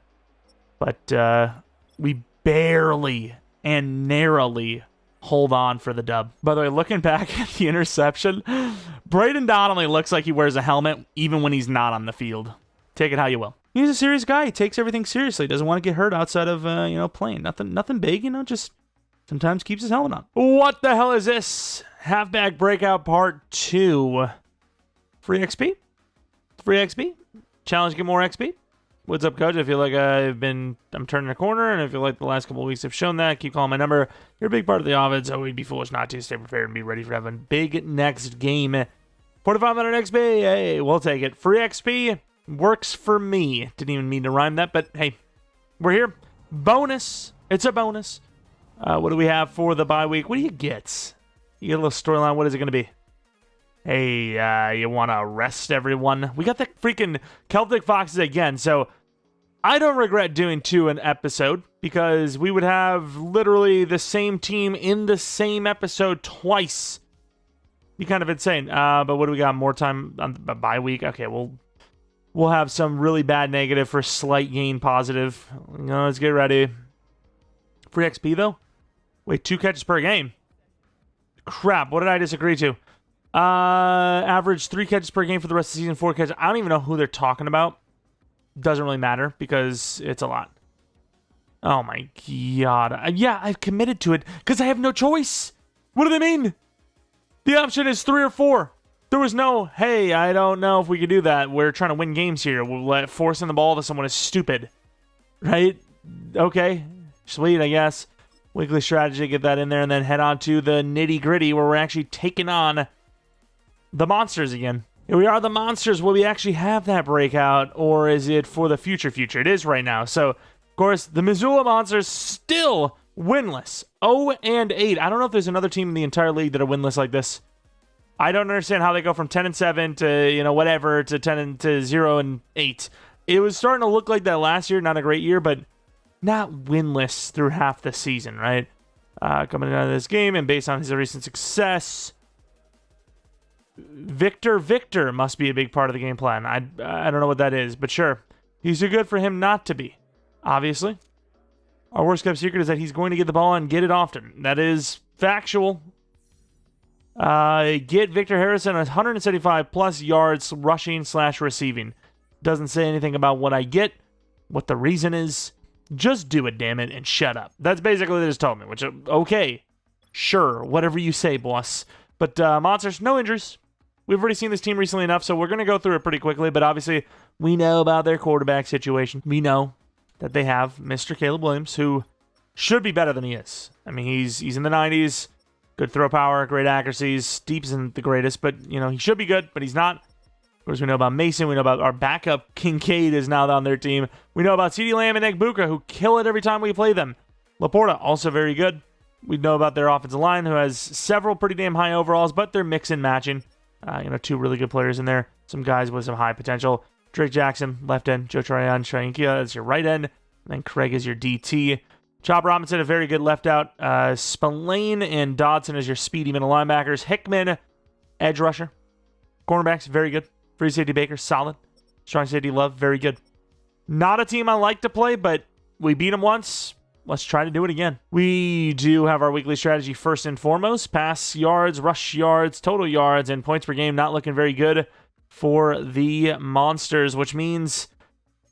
But we barely and narrowly hold on for the dub. By the way, looking back at the interception, Braden Donnelly looks like he wears a helmet even when he's not on the field. Take it how you will. He's a serious guy. He takes everything seriously. Doesn't want to get hurt outside of, playing. Nothing big, just sometimes keeps his helmet on. What the hell is this? Halfback Breakout Part 2. Free XP? Free XP? Challenge, get more XP? What's up, Coach? I feel like I'm turning a corner, and I feel like the last couple of weeks have shown that. Keep calling my number. You're a big part of the offense, so we'd be foolish not to. Stay prepared and be ready for having a big next game. 4,500 XP. Hey, we'll take it. Free XP works for me. Didn't even mean to rhyme that, but hey, we're here. Bonus. It's a bonus. What do we have for the bye week? What do you get? You get a little storyline. What is it going to be? Hey, you want to arrest everyone? We got the freaking Celtic Foxes again, so I don't regret doing 2 an episode because we would have literally the same team in the same episode twice. Be kind of insane. But what do we got? More time on the bye week? Okay, we'll have some really bad negative for slight gain positive. Let's get ready. Free XP, though? Wait, 2 catches per game? Crap, what did I disagree to? Average 3 catches per game for the rest of the season, 4 catches. I don't even know who they're talking about. Doesn't really matter because it's a lot. Oh my God. Yeah, I've committed to it because I have no choice. What do they mean? The option is 3 or 4. There was no, hey, I don't know if we could do that. We're trying to win games here. Forcing the ball to someone is stupid. Right? Okay. Sweet, I guess. Weekly strategy, get that in there, and then head on to the nitty-gritty where we're actually taking on the Monsters again. Here we are, the Monsters. Will we actually have that breakout, or is it for the future? It is right now. So, of course, the Missoula Monsters still winless. 0-8. I don't know if there's another team in the entire league that are winless like this. I don't understand how they go from 10-7 to, whatever, to 0-8. It was starting to look like that last year. Not a great year, but not winless through half the season, right? Coming out of this game, and based on his recent success, Victor must be a big part of the game plan. I don't know what that is, but sure. He's too good for him not to be, obviously. Our worst kept secret is that he's going to get the ball and get it often. That is factual. Get Victor Harrison 175 plus yards rushing / receiving. Doesn't say anything about what I get, what the reason is. Just do it, damn it, and shut up. That's basically what they just told me, which, okay, sure, whatever you say, boss. But Monsters, no injuries. We've already seen this team recently enough, so we're going to go through it pretty quickly, but obviously we know about their quarterback situation. We know that they have Mr. Caleb Williams, who should be better than he is. I mean, he's in the 90s, good throw power, great accuracies. Deep isn't the greatest, but, he should be good, but he's not. Of course, we know about Mason. We know about our backup. Kincaid is now on their team. We know about CeeDee Lamb and Egbuka, who kill it every time we play them. Laporta, also very good. We know about their offensive line, who has several pretty damn high overalls, but they're mix and matching. Two really good players in there. Some guys with some high potential. Drake Jackson, left end. Joe Tryon, Shainkia is your right end. And then Craig is your DT. Chop Robinson, a very good left out. Spillane and Dodson is your speedy middle linebackers. Hickman, edge rusher. Cornerbacks, very good. Free safety Baker, solid. Strong safety Love, very good. Not a team I like to play, but we beat them once. Let's try to do it again. We do have our weekly strategy first and foremost. Pass yards, rush yards, total yards, and points per game not looking very good for the Monsters, which means,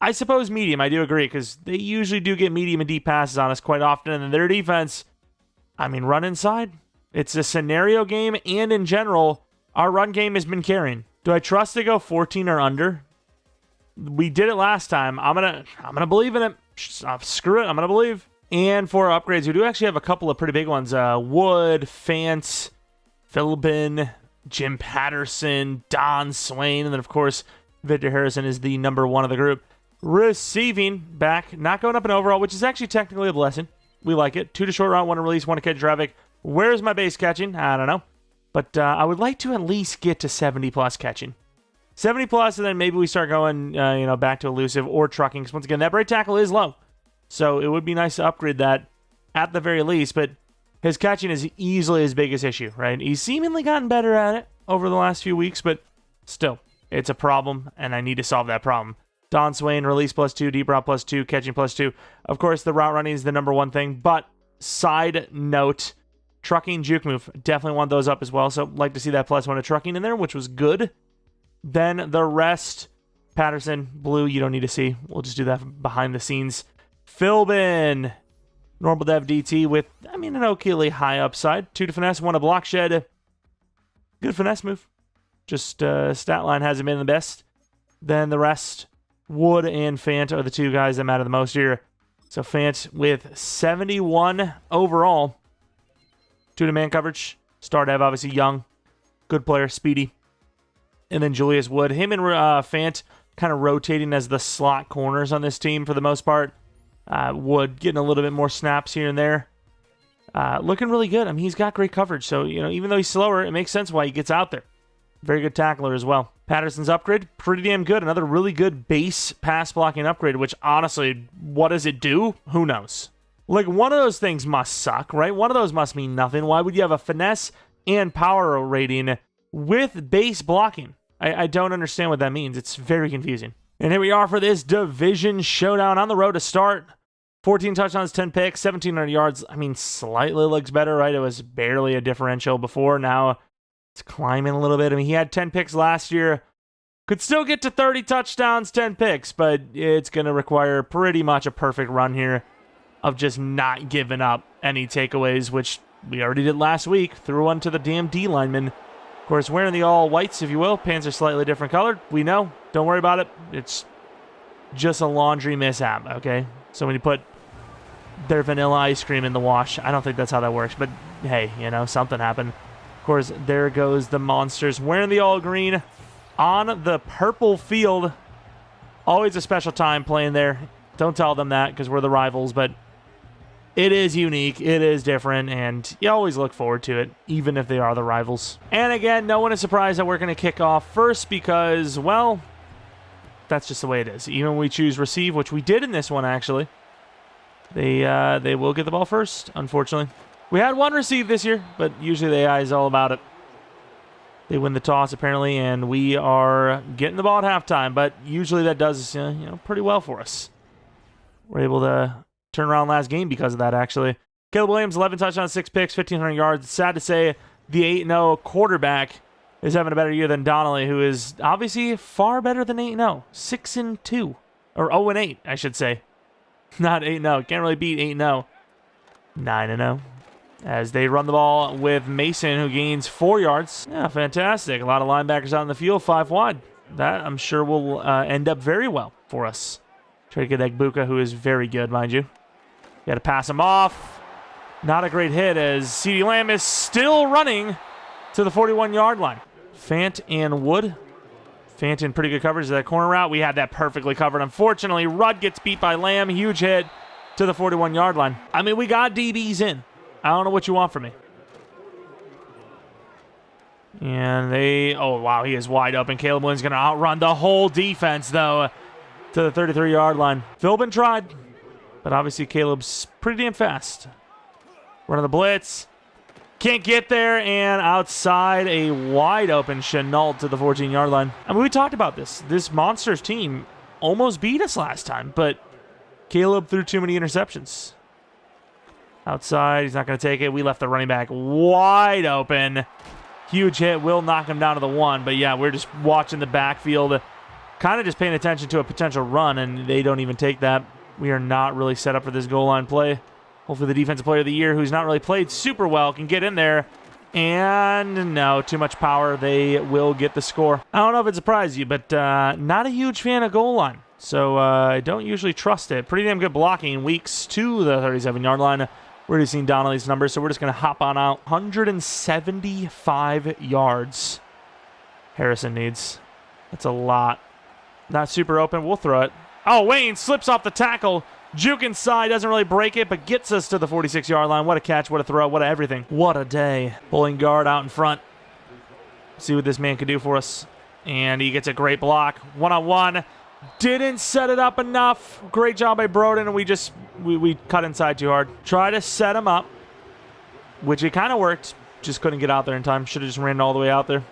I suppose, medium. I do agree, because they usually do get medium and deep passes on us quite often. And then their defense, run inside. It's a scenario game, and in general, our run game has been carrying. Do I trust to go 14 or under? We did it last time. I'm gonna believe in it. Screw it. I'm gonna believe. And for upgrades, we do actually have a couple of pretty big ones. Wood, Fant, Philbin, Jim Patterson, Don Swain, and then, of course, Victor Harrison is the number one of the group. Receiving back, not going up in overall, which is actually technically a blessing. We like it. 2 to short route, 1 to release, 1 to catch traffic. Where's my base catching? I don't know. But I would like to at least get to 70-plus catching. 70-plus, and then maybe we start going, back to elusive or trucking. Because once again, that break tackle is low. So it would be nice to upgrade that at the very least. But his catching is easily his biggest issue, right? He's seemingly gotten better at it over the last few weeks, but still, it's a problem, and I need to solve that problem. Don Swain, release +2, deep route +2, catching +2. Of course, the route running is the number one thing, but side note, trucking, juke move, definitely want those up as well. So like to see that +1 to trucking in there, which was good. Then the rest, Patterson, blue, you don't need to see. We'll just do that behind the scenes. Philbin, normal dev DT with, an okayly high upside. 2 to finesse, 1 to block shed. Good finesse move. Just stat line hasn't been the best. Then the rest, Wood and Fant are the two guys that matter the most here. So Fant with 71 overall. 2 to man coverage. Star dev, obviously young. Good player, speedy. And then Julius Wood. Him and Fant kind of rotating as the slot corners on this team for the most part. Wood getting a little bit more snaps here and there. Looking really good. He's got great coverage. So, even though he's slower, it makes sense why he gets out there. Very good tackler as well. Patterson's upgrade, pretty damn good. Another really good base pass blocking upgrade, which honestly, what does it do? Who knows? Like, one of those things must suck, right? One of those must mean nothing. Why would you have a finesse and power rating with base blocking? I don't understand what that means. It's very confusing. And here we are for this division showdown on the road to start. 14 touchdowns, 10 picks, 1,700 yards. Slightly looks better, right? It was barely a differential before. Now it's climbing a little bit. He had 10 picks last year. Could still get to 30 touchdowns, 10 picks, but it's going to require pretty much a perfect run here of just not giving up any takeaways, which we already did last week. Threw one to the damn D lineman. Of course, wearing the all whites, if you will. Pants are slightly different colored. We know. Don't worry about it. It's just a laundry mishap, okay? So when you put their vanilla ice cream in the wash, I don't think that's how that works, but hey, something happened. Of course, there goes the Monsters wearing the all green on the purple field. Always a special time playing there. Don't tell them that because we're the rivals, but It is unique, it is different, and you always look forward to it, even if they are the rivals. And again, no one is surprised that we're going to kick off first because, well, that's just the way it is. Even when we choose receive, which we did in this one, actually, they will get the ball first, unfortunately. We had one receive this year, but usually the AI is all about it. They win the toss, apparently, and we are getting the ball at halftime, but usually that does pretty well for us. We're able to turn around last game because of that, actually. Caleb Williams, 11 touchdowns, 6 picks, 1,500 yards. It's sad to say the 8-0 quarterback is having a better year than Donnelly, who is obviously far better than 8-0. 6-2. Or 0-8, I should say. Not 8-0. Can't really beat 8-0. 9-0. As they run the ball with Mason, who gains 4 yards. Yeah, fantastic. A lot of linebackers out in the field, 5 wide. That, I'm sure, will end up very well for us. Try to get Egbuka, who is very good, mind you. Got to pass him off. Not a great hit as CeeDee Lamb is still running to the 41-yard line. Fant and Wood. Fant in pretty good coverage of that corner route. We had that perfectly covered. Unfortunately, Rudd gets beat by Lamb. Huge hit to the 41-yard line. I mean, we got DBs in. I don't know what you want from me. And oh, wow, he is wide open. Caleb Williams going to outrun the whole defense, though, to the 33-yard line. Philbin tried, but obviously Caleb's pretty damn fast. Running the blitz. Can't get there, and outside a wide open Chenault to the 14-yard line. I mean, we talked about this. This Monsters team almost beat us last time, but Caleb threw too many interceptions. Outside, he's not going to take it. We left the running back wide open. Huge hit, will knock him down to the 1, but yeah, we're just watching the backfield, kind of just paying attention to a potential run, and they don't even take that. We are not really set up for this goal line play. Hopefully the defensive player of the year, who's not really played super well, can get in there. And no, too much power. They will get the score. I don't know if it surprised you, but not a huge fan of goal line. So I don't usually trust it. Pretty damn good blocking. Weeks to the 37-yard line. We're already seeing Donnelly's numbers, so we're just going to hop on out. 175 yards Harrison needs. That's a lot. Not super open. We'll throw it. Oh, Wayne slips off the tackle. Juke inside, doesn't really break it, but gets us to the 46-yard line. What a catch, what a throw, what a everything. What a day. Pulling guard out in front. See what this man can do for us. And he gets a great block. One-on-one. Didn't set it up enough. Great job by Broden, and we cut inside too hard. Try to set him up, which it kind of worked. Just couldn't get out there in time. Should have just ran all the way out there.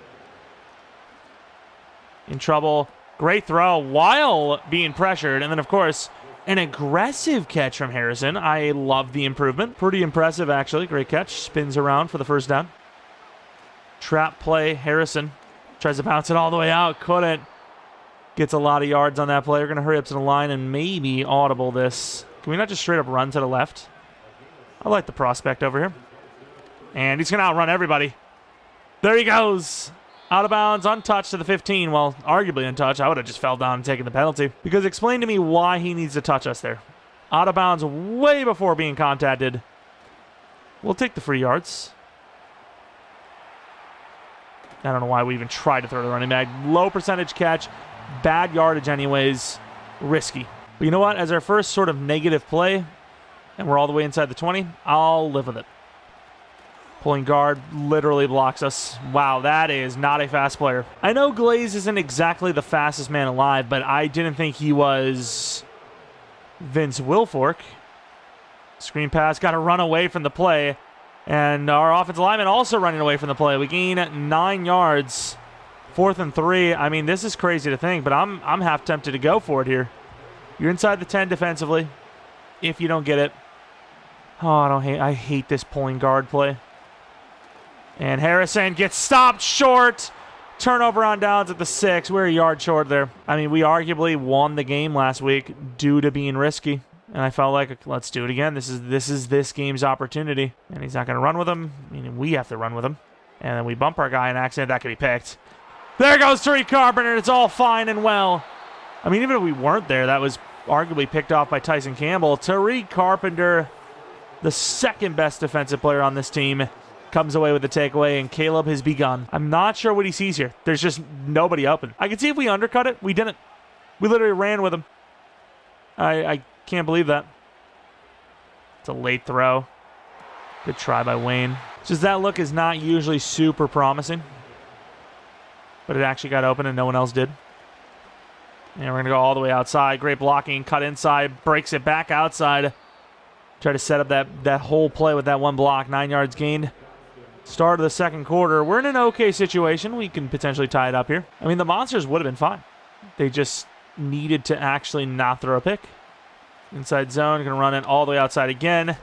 In trouble. Great throw while being pressured. And then, of course, an aggressive catch from Harrison. I love the improvement. Pretty impressive, actually. Great catch. Spins around for the first down. Trap play. Harrison tries to bounce it all the way out. Couldn't. Gets a lot of yards on that play. We're going to hurry up to the line and maybe audible this. Can we not just straight up run to the left? I like the prospect over here. And he's going to outrun everybody. There he goes. Out of bounds, untouched to the 15. Well, arguably untouched. I would have just fell down and taken the penalty. Because explain to me why he needs to touch us there. Out of bounds way before being contacted. We'll take the free yards. I don't know why we even tried to throw the running back. Low percentage catch. Bad yardage anyways. Risky. But you know what? As our first sort of negative play, and we're all the way inside the 20, I'll live with it. Pulling guard literally blocks us. Wow, that is not a fast player. I know Glaze isn't exactly the fastest man alive, but I didn't think he was Vince Wilfork. Screen pass, got to run away from the play. And our offensive lineman also running away from the play. We gain 9 yards. 4th and 3. I mean, this is crazy to think, but I'm half tempted to go for it here. You're inside the 10 defensively. If you don't get it. Oh, I hate this pulling guard play. And Harrison gets stopped short. Turnover on downs at the 6. We're a yard short there. I mean, we arguably won the game last week due to being risky. And I felt like, let's do it again. This is this game's opportunity. And he's not going to run with him. I mean, we have to run with him. And then we bump our guy in accident. That could be picked. There goes Tariq Carpenter. It's all fine and well. I mean, even if we weren't there, that was arguably picked off by Tyson Campbell. Tariq Carpenter, the second best defensive player on this team, comes away with the takeaway, and Caleb has begun. I'm not sure what he sees here. There's just nobody open. I can see if we undercut it. We didn't. We literally ran with him. I can't believe that. It's a late throw. Good try by Wayne. Just that look is not usually super promising. But it actually got open and no one else did. And we're going to go all the way outside. Great blocking. Cut inside. Breaks it back outside. Try to set up that whole play with that one block. 9 yards gained. Start of the second quarter. We're in an okay situation. We can potentially tie it up here. I mean, the Monsters would have been fine. They just needed to actually not throw a pick. Inside zone. Going to run it all the way outside again.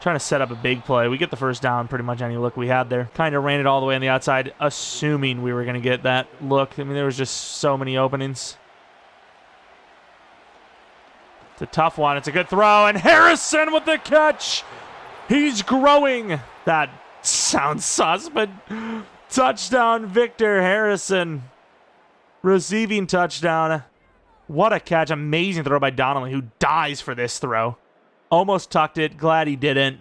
Trying to set up a big play. We get the first down pretty much any look we had there. Kind of ran it all the way on the outside, assuming we were going to get that look. I mean, there was just so many openings. It's a tough one. It's a good throw, and Harrison with the catch. He's growing. That sounds sus, but touchdown, Victor Harrison. Receiving touchdown. What a catch. Amazing throw by Donnelly, who dies for this throw. Almost tucked it. Glad he didn't.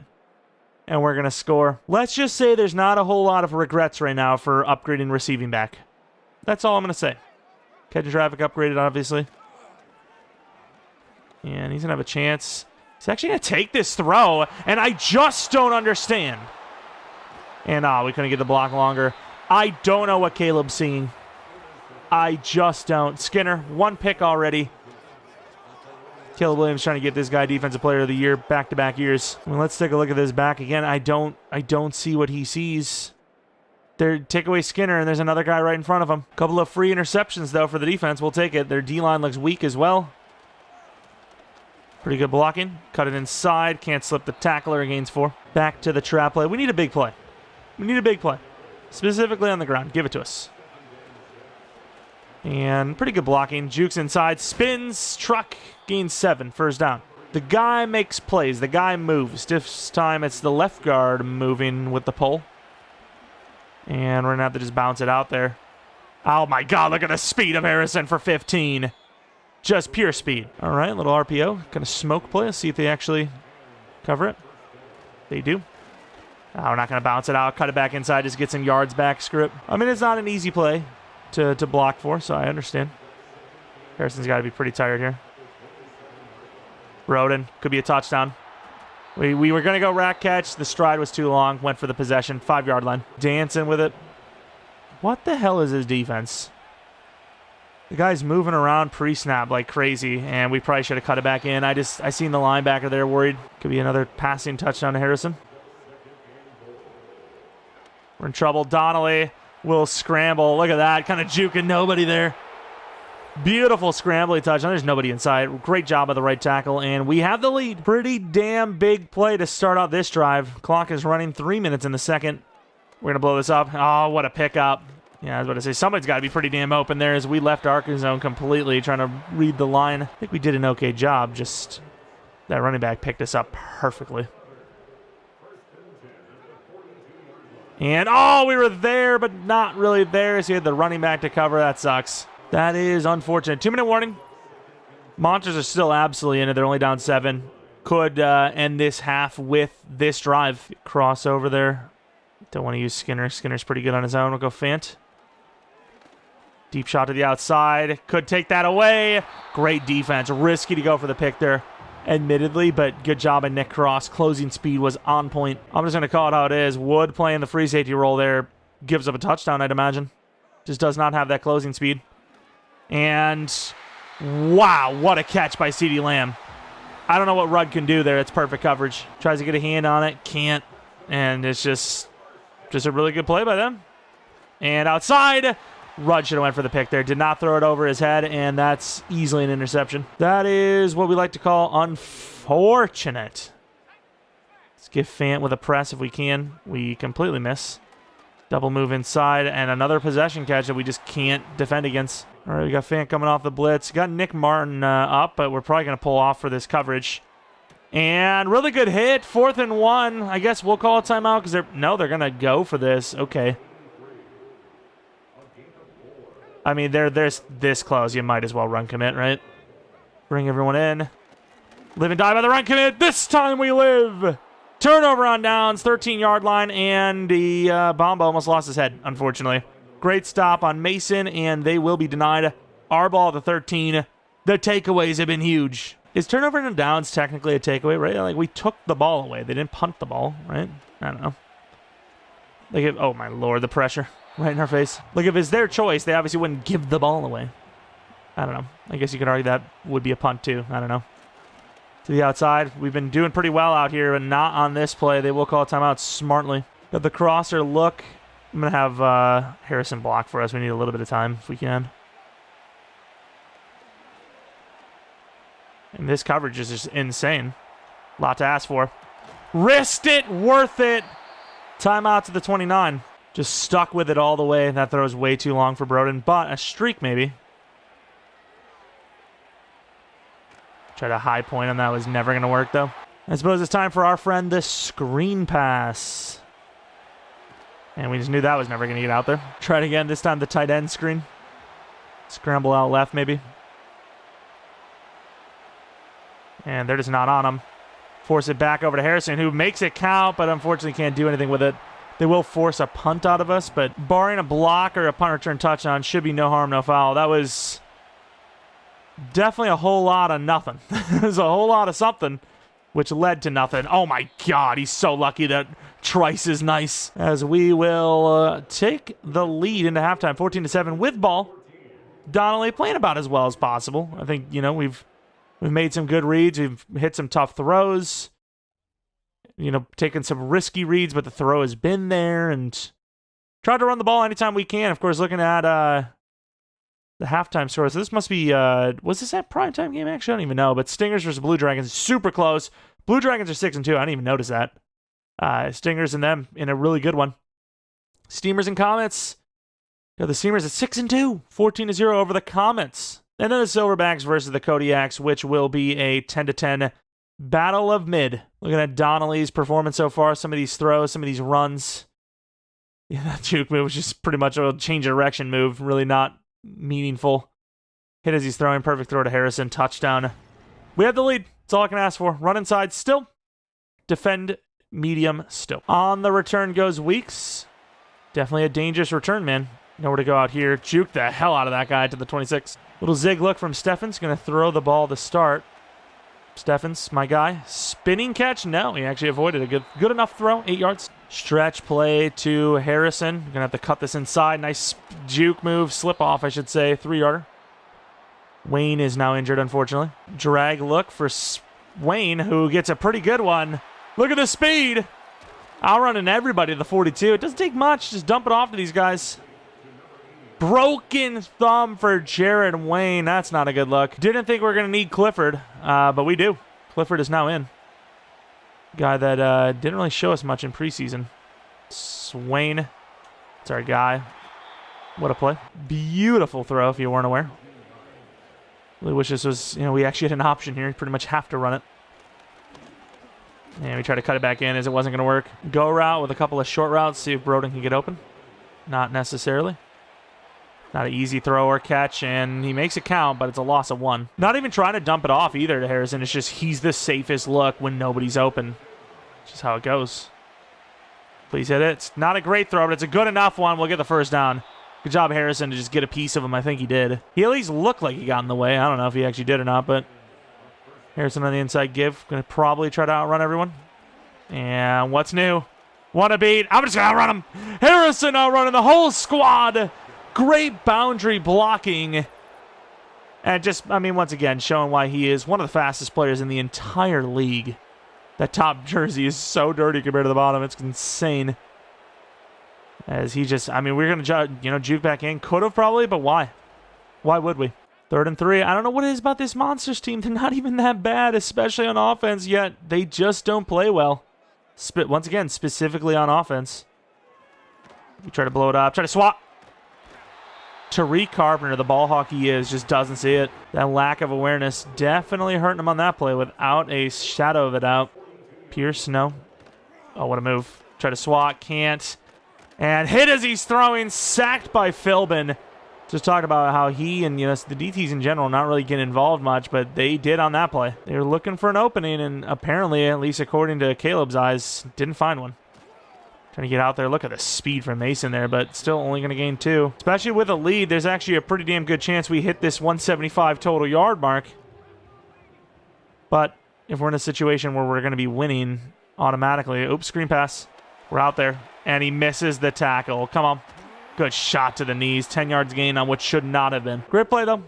And we're going to score. Let's just say there's not a whole lot of regrets right now for upgrading receiving back. That's all I'm going to say. Catch and traffic upgraded, obviously. And he's going to have a chance. He's actually going to take this throw, and I just don't understand. And we couldn't get the block longer. I don't know what Caleb's seeing. I just don't. Skinner, 1 pick already. Caleb Williams trying to get this guy Defensive Player of the Year back-to-back years. I mean, let's take a look at this back again. I don't see what he sees. Take away Skinner, and there's another guy right in front of him. Couple of free interceptions, though, for the defense. We'll take it. Their D-line looks weak as well. Pretty good blocking. Cut it inside. Can't slip the tackler. Gains 4. Back to the trap play. We need a big play. We need a big play. Specifically on the ground. Give it to us. And pretty good blocking. Jukes inside. Spins. Truck. Gains 7. First down. The guy makes plays. The guy moves. This time it's the left guard moving with the pole. And we're going to have to just bounce it out there. Oh my God, look at the speed of Harrison for 15. Just pure speed. All right, little RPO. Going to smoke play. Let's see if they actually cover it. They do. Oh, we're not going to bounce it out. Cut it back inside. Just get some yards back. Screw it. I mean, it's not an easy play to block for, so I understand. Harrison's got to be pretty tired here. Roden. Could be a touchdown. We were going to go rack catch. The stride was too long. Went for the possession. 5-yard line. Dancing with it. What the hell is his defense? The guy's moving around pre-snap like crazy, and we probably should have cut it back in. I seen the linebacker there worried. Could be another passing touchdown to Harrison. We're in trouble. Donnelly will scramble. Look at that. Kind of juking. Nobody there. Beautiful scrambly touchdown. There's nobody inside. Great job by the right tackle, and we have the lead. Pretty damn big play to start out this drive. Clock is running 3 minutes in the second. We're going to blow this up. Oh, what a pickup. Yeah, I was about to say, somebody's got to be pretty damn open there as we left our zone completely trying to read the line. I think we did an okay job. Just that running back picked us up perfectly. And, oh, we were there, but not really there. So you had the running back to cover. That sucks. That is unfortunate. 2-minute warning. Monsters are still absolutely in it. They're only down 7. Could end this half with this drive. Crossover there. Don't want to use Skinner. Skinner's pretty good on his own. We'll go Fant. Deep shot to the outside. Could take that away. Great defense. Risky to go for the pick there, admittedly, but good job by Nick Cross. Closing speed was on point. I'm just going to call it how it is. Wood playing the free safety role there. Gives up a touchdown, I'd imagine. Just does not have that closing speed. And, wow, what a catch by CeeDee Lamb. I don't know what Rudd can do there. It's perfect coverage. Tries to get a hand on it. Can't. And it's just a really good play by them. And outside, Rudd should have went for the pick there. Did not throw it over his head, and that's easily an interception. That is what we like to call unfortunate. Let's give Fant with a press if we can. We completely miss. Double move inside, and another possession catch that we just can't defend against. All right, we got Fant coming off the blitz. Got Nick Martin up, but we're probably going to pull off for this coverage. And really good hit. 4th and 1. I guess we'll call a timeout because they're going to go for this. Okay. I mean, they're this close. You might as well run commit, right? Bring everyone in. Live and die by the run commit. This time we live. Turnover on downs, 13-yard line, and the Bomba almost lost his head, unfortunately. Great stop on Mason, and they will be denied. Our ball at the 13. The takeaways have been huge. Is turnover and downs technically a takeaway, right? Like, we took the ball away. They didn't punt the ball, right? I don't know. Like, if, oh my lord, the pressure right in our face. Like, if it's their choice, they obviously wouldn't give the ball away. I don't know. I guess you could argue that would be a punt too. I don't know. To the outside. We've been doing pretty well out here, but not on this play. They will call a timeout smartly. Got the crosser look. I'm going to have Harrison block for us. We need a little bit of time if we can. And this coverage is just insane. A lot to ask for. Risked it. Worth it. Timeout to the 29. Just stuck with it all the way. That throw is way too long for Broden, but a streak maybe. Tried a high point on that. Was never going to work, though. I suppose it's time for our friend, the screen pass. And we just knew that was never going to get out there. Try it again. This time the tight end screen. Scramble out left, maybe. And they're just not on him. Force it back over to Harrison, who makes it count, but unfortunately can't do anything with it. They will force a punt out of us, but barring a block or a punt return touchdown, should be no harm, no foul. That was definitely a whole lot of nothing. It was a whole lot of something, which led to nothing. Oh my God, he's so lucky that Trice is nice. As we will take the lead into halftime, 14-7 with ball. Donnelly playing about as well as possible. I think, you know, we've made some good reads. We've hit some tough throws. You know, taken some risky reads, but the throw has been there, and tried to run the ball anytime we can. Of course, looking at the halftime score. So this must be, was this that primetime game actually? I don't even know. But Stingers versus Blue Dragons, super close. Blue Dragons are 6-2. I didn't even notice that. Stingers and them in a really good one. Steamers and Comets. Got the Steamers at 6-2. 14-0 over the Comets. And then the Silverbacks versus the Kodiaks, which will be a 10-10 battle of mid. Looking at Donnelly's performance so far, some of these throws, some of these runs. Yeah, that juke move was just pretty much a change of direction move. Really not meaningful. Hit as he's throwing. Perfect throw to Harrison. Touchdown. We have the lead. That's all I can ask for. Run inside still. Defend medium still. On the return goes Weeks. Definitely a dangerous return, man. Nowhere to go out here. Juke the hell out of that guy to the 26. Little zig look from Steffens. Going to throw the ball to start. Steffens, my guy. Spinning catch? No, he actually avoided a good enough throw. 8 yards. Stretch play to Harrison. Going to have to cut this inside. Nice juke move. Slip off, I should say. 3-yarder. Wayne is now injured, unfortunately. Drag look for Wayne, who gets a pretty good one. Look at the speed. Outrunning everybody to the 42. It doesn't take much. Just dump it off to these guys. Broken thumb for Jared Wayne. That's not a good look. Didn't think we were going to need Clifford, but we do. Clifford is now in. Guy that didn't really show us much in preseason. Swain. It's our guy. What a play. Beautiful throw, if you weren't aware. Really wish this was, you know, we actually had an option here. You pretty much have to run it. And we tried to cut it back in as it wasn't going to work. Go route with a couple of short routes. See if Broden can get open. Not necessarily. Not an easy throw or catch, and he makes it count, but it's a loss of 1. Not even trying to dump it off either to Harrison. It's just he's the safest look when nobody's open. It's just how it goes. Please hit it. It's not a great throw, but it's a good enough one. We'll get the first down. Good job, Harrison, to just get a piece of him. I think he did. He at least looked like he got in the way. I don't know if he actually did or not, but Harrison on the inside give. Going to probably try to outrun everyone. And what's new? Want to beat? I'm just going to outrun him. Harrison outrunning the whole squad. Great boundary blocking. And just, I mean, once again, showing why he is one of the fastest players in the entire league. That top jersey is so dirty compared to the bottom. It's insane. As he just, I mean, we're going to, you know, juke back in. Could have probably, but why? Why would we? 3rd and 3. I don't know what it is about this Monsters team. They're not even that bad, especially on offense, yet they just don't play well. Once again, specifically on offense. We try to blow it up. Try to swap. Tariq Carpenter, the ball hawk he is, just doesn't see it. That lack of awareness definitely hurting him on that play without a shadow of a doubt. Pierce, no. Oh, what a move. Try to swat, can't. And hit as he's throwing, sacked by Philbin. Just talked about how he and, you know, the DTs in general not really getting involved much, but they did on that play. They were looking for an opening, and apparently, at least according to Caleb's eyes, didn't find one. Trying to get out there. Look at the speed from Mason there, but still only going to gain 2. Especially with a lead, there's actually a pretty damn good chance we hit this 175 total yard mark. But if we're in a situation where we're going to be winning automatically, oops, screen pass. We're out there, and he misses the tackle. Come on. Good shot to the knees. 10 yards gain on what should not have been. Great play, though.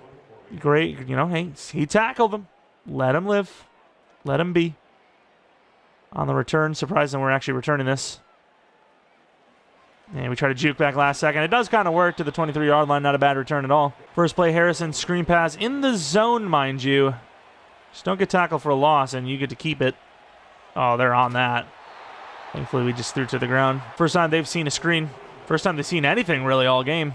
Great. You know, hey, he tackled him. Let him live. Let him be. On the return, surprising we're actually returning this. And we try to juke back last second. It does kind of work to the 23-yard line. Not a bad return at all. First play, Harrison, screen pass in the zone, mind you. Just don't get tackled for a loss, and you get to keep it. Oh, they're on that. Thankfully, we just threw it to the ground. First time they've seen a screen. First time they've seen anything, really, all game.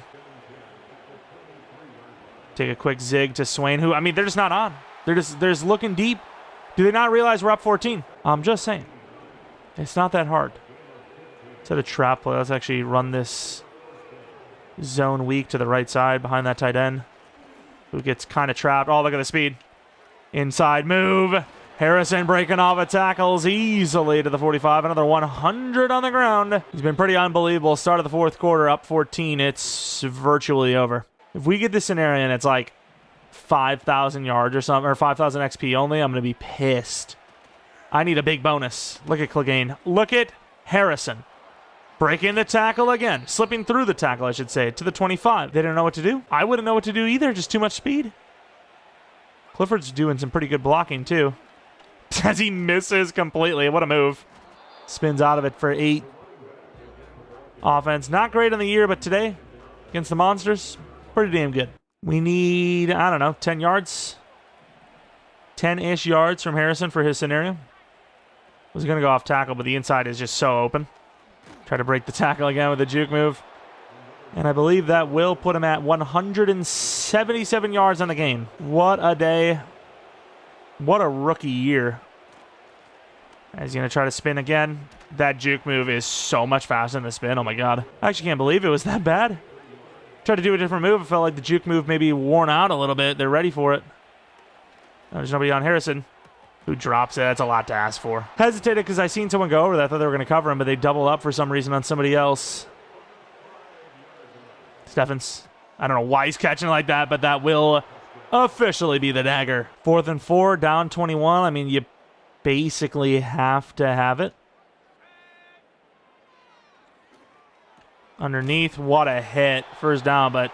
Take a quick zig to Swain, who, I mean, they're just not on. They're just looking deep. Do they not realize we're up 14? I'm just saying. It's not that hard. Instead of trap play, let's actually run this zone weak to the right side behind that tight end, who gets kind of trapped. Oh, look at the speed. Inside move. Harrison breaking off of tackles easily to the 45. Another 100 on the ground. He's been pretty unbelievable. Start of the fourth quarter, up 14. It's virtually over. If we get this scenario and it's like 5,000 yards or something, or 5,000 XP only, I'm going to be pissed. I need a big bonus. Look at Clegane. Look at Harrison. Breaking the tackle again. Slipping through the tackle, I should say, to the 25. They didn't know what to do. I wouldn't know what to do either. Just too much speed. Clifford's doing some pretty good blocking, too. As he misses completely. What a move. Spins out of it for 8. Offense, not great in the year, but today, against the Monsters, pretty damn good. We need, I don't know, 10 yards. 10-ish yards from Harrison for his scenario. Was going to go off tackle, but the inside is just so open. Try to break the tackle again with a juke move. And I believe that will put him at 177 yards on the game. What a day. What a rookie year. As he's going to try to spin again. That juke move is so much faster than the spin. Oh my god. I actually can't believe it was that bad. Tried to do a different move. It felt like the juke move maybe worn out a little bit. They're ready for it. Oh, there's nobody on Harrison, who drops it. That's a lot to ask for. Hesitated because I seen someone go over that. I thought they were going to cover him, but they double up for some reason on somebody else. Steffens. I don't know why he's catching like that, but that will officially be the dagger. 4th and 4, down 21. I mean, you basically have to have it. Underneath, what a hit. First down, but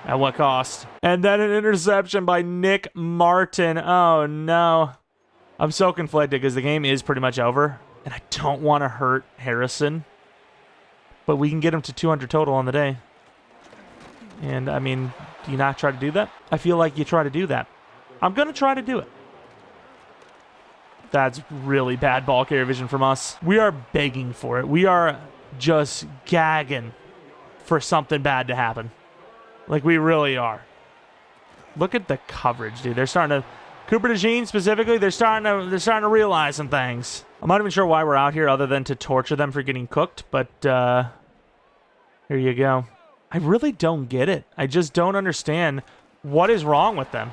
at what cost? And then an interception by Nick Martin. Oh, no. I'm so conflicted because the game is pretty much over, and I don't want to hurt Harrison, but we can get him to 200 total on the day. And, I mean, do you not try to do that? I feel like you try to do that. I'm going to try to do it. That's really bad ball carrier vision from us. We are begging for it. We are just gagging for something bad to happen. Like, we really are. Look at the coverage, dude. They're starting to... Cooper DeJean specifically, they're starting to realize some things. I'm not even sure why we're out here other than to torture them for getting cooked, but here you go. I really don't get it. I just don't understand what is wrong with them.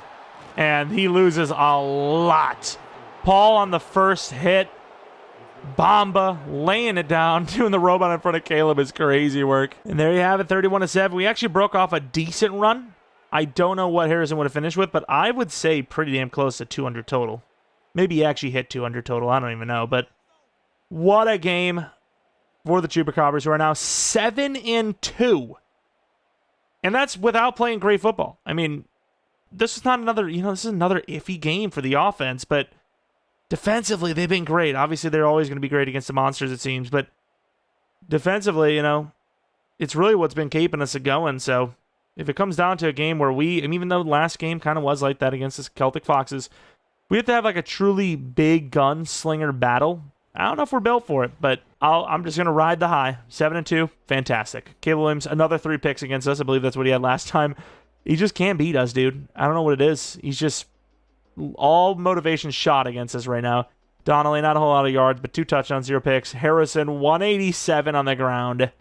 And he loses a lot. Paul on the first hit. Bamba laying it down, doing the robot in front of Caleb is crazy work. And there you have it, 31-7. We actually broke off a decent run. I don't know what Harrison would have finished with, but I would say pretty damn close to 200 total. Maybe he actually hit 200 total. I don't even know, but what a game for the Chupacabras, who are now 7-2. And that's without playing great football. I mean, this is not another, this is another iffy game for the offense, but defensively, they've been great. Obviously, they're always going to be great against the Monsters, it seems, but defensively, it's really what's been keeping us going. So if it comes down to a game where even though the last game kind of was like that against the Celtic Foxes, we have to have like a truly big gunslinger battle. I don't know if we're built for it, but I'm just going to ride the high. 7-2, fantastic. Caleb Williams, another 3 picks against us. I believe that's what he had last time. He just can't beat us, dude. I don't know what it is. He's just all motivation shot against us right now. Donnelly, not a whole lot of yards, but 2 touchdowns, 0 picks. Harrison, 187 on the ground.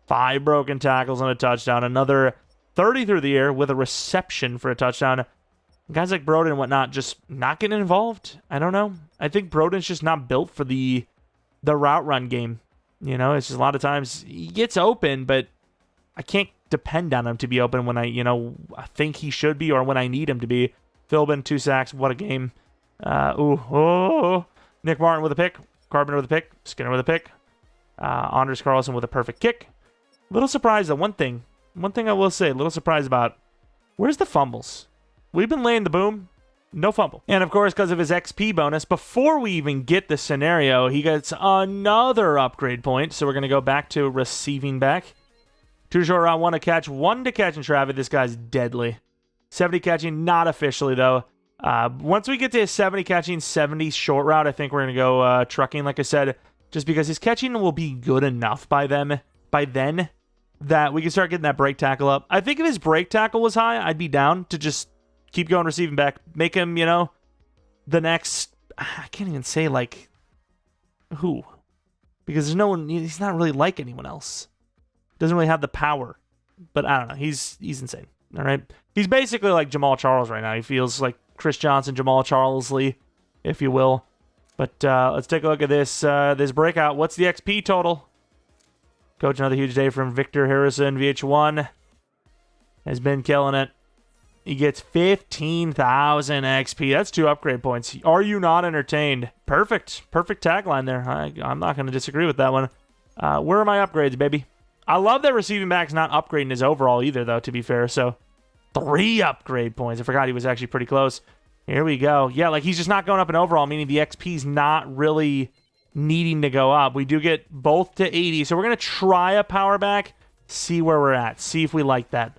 5 broken tackles and a touchdown. Another 30 through the air with a reception for a touchdown. Guys like Broden and whatnot just not getting involved. I don't know. I think Broden's just not built for the route run game. It's just a lot of times he gets open, but I can't depend on him to be open when I think he should be or when I need him to be. Philbin, 2 sacks. What a game. Nick Martin with a pick. Carpenter with a pick. Skinner with a pick. Anders Carlson with a perfect kick. Little surprised at one thing I will say, a little surprised about, where's the fumbles? We've been laying the boom. No fumble. And of course, because of his XP bonus, before we even get the scenario, he gets another upgrade point. So we're going to go back to receiving back. 2 short route, 1 to catch, 1 to catch in traffic. This guy's deadly. 70 catching, not officially though. Once we get to his 70 catching, 70 short route, I think we're going to go trucking, like I said, just because his catching will be good enough by then that we can start getting that break tackle up. I think if his break tackle was high, I'd be down to just keep going receiving back. Make him, the next, I can't even say like who, because there's no one, he's not really like anyone else. Doesn't really have the power, but I don't know. He's insane. All right. He's basically like Jamal Charles right now. He feels like Chris Johnson, Jamal Charles-Lee, if you will. But let's take a look at this breakout. What's the XP total? Coach, another huge day from Victor Harrison. VH1 has been killing it. He gets 15,000 XP. That's 2 upgrade points. Are you not entertained? Perfect. Perfect tagline there. I'm not going to disagree with that one. Where are my upgrades, baby? I love that receiving back's not upgrading his overall either, though, to be fair. So 3 upgrade points. I forgot he was actually pretty close. Here we go. Yeah, like he's just not going up in overall, meaning the XP's not really needing to go up. We do get both to 80. So we're going to try a power back, see where we're at, see if we like that.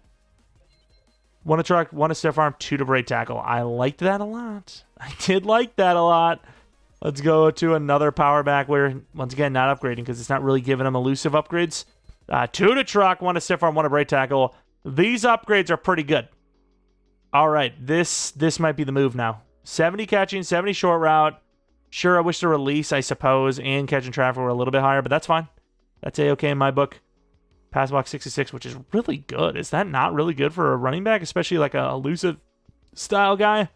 1 to truck, 1 to stiff arm, 2 to break tackle. I liked that a lot. I did like that a lot. Let's go to another power back where, once again, not upgrading because it's not really giving him elusive upgrades. 2 to truck, 1 to stiff arm, 1 to break tackle. These upgrades are pretty good. All right, this might be the move now. 70 catching, 70 short route. Sure, I wish the release, I suppose, and catching traffic were a little bit higher, but that's fine. That's A-okay in my book. Pass block 66, which is really good. Is that not really good for a running back, especially like a elusive style guy?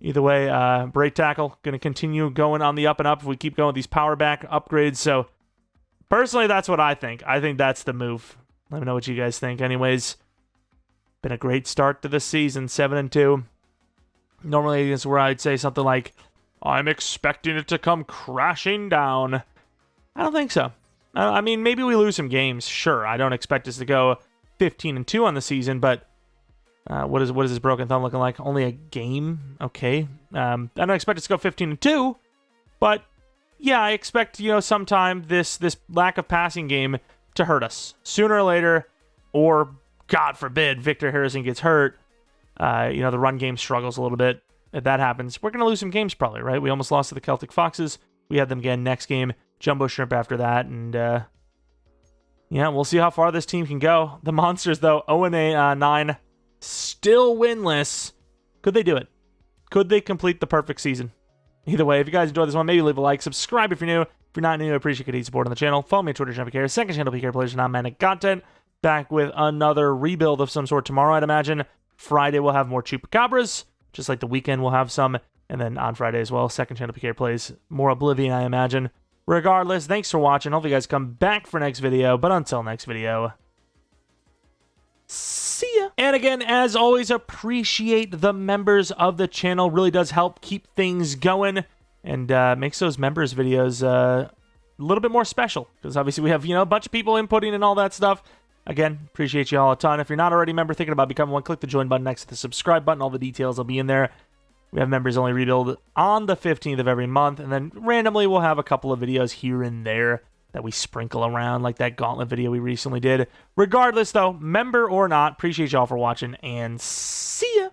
Either way, break tackle, going to continue going on the up and up if we keep going with these power back upgrades. So personally, that's what I think. I think that's the move. Let me know what you guys think. Anyways, been a great start to the season, 7-2. Normally, this is where I'd say something like, I'm expecting it to come crashing down. I don't think so. I mean, maybe we lose some games. Sure, I don't expect us to go 15-2 on the season, but what is this broken thumb looking like? Only a game? Okay. I don't expect us to go 15-2, but yeah, I expect, sometime this lack of passing game to hurt us sooner or later, or God forbid, Victor Harrison gets hurt. The run game struggles a little bit. If that happens, we're going to lose some games probably, right? We almost lost to the Celtic Foxes. We had them again next game. Jumbo Shrimp after that. And, we'll see how far this team can go. The Monsters, though, 0-9, still winless. Could they do it? Could they complete the perfect season? Either way, if you guys enjoyed this one, maybe leave a like. Subscribe if you're new. If you're not new, I appreciate your support on the channel. Follow me on Twitter, Jeromepkr. Second channel, PK Players, non-Madden content. Back with another rebuild of some sort tomorrow, I'd imagine. Friday, we'll have more Chupacabras. Just like the weekend, we'll have some. And then on Friday as well, second channel PK plays more Oblivion, I imagine. Regardless, thanks for watching. Hope you guys come back for next video. But until next video, see ya. And again, as always, appreciate the members of the channel. Really does help keep things going and makes those members videos a little bit more special. Because obviously we have, a bunch of people inputting and all that stuff. Again, appreciate you all a ton. If you're not already a member thinking about becoming one, click the join button next to the subscribe button. All the details will be in there. We have members only rebuild on the 15th of every month. And then randomly we'll have a couple of videos here and there that we sprinkle around, like that gauntlet video we recently did. Regardless, though, member or not, appreciate y'all for watching and see ya.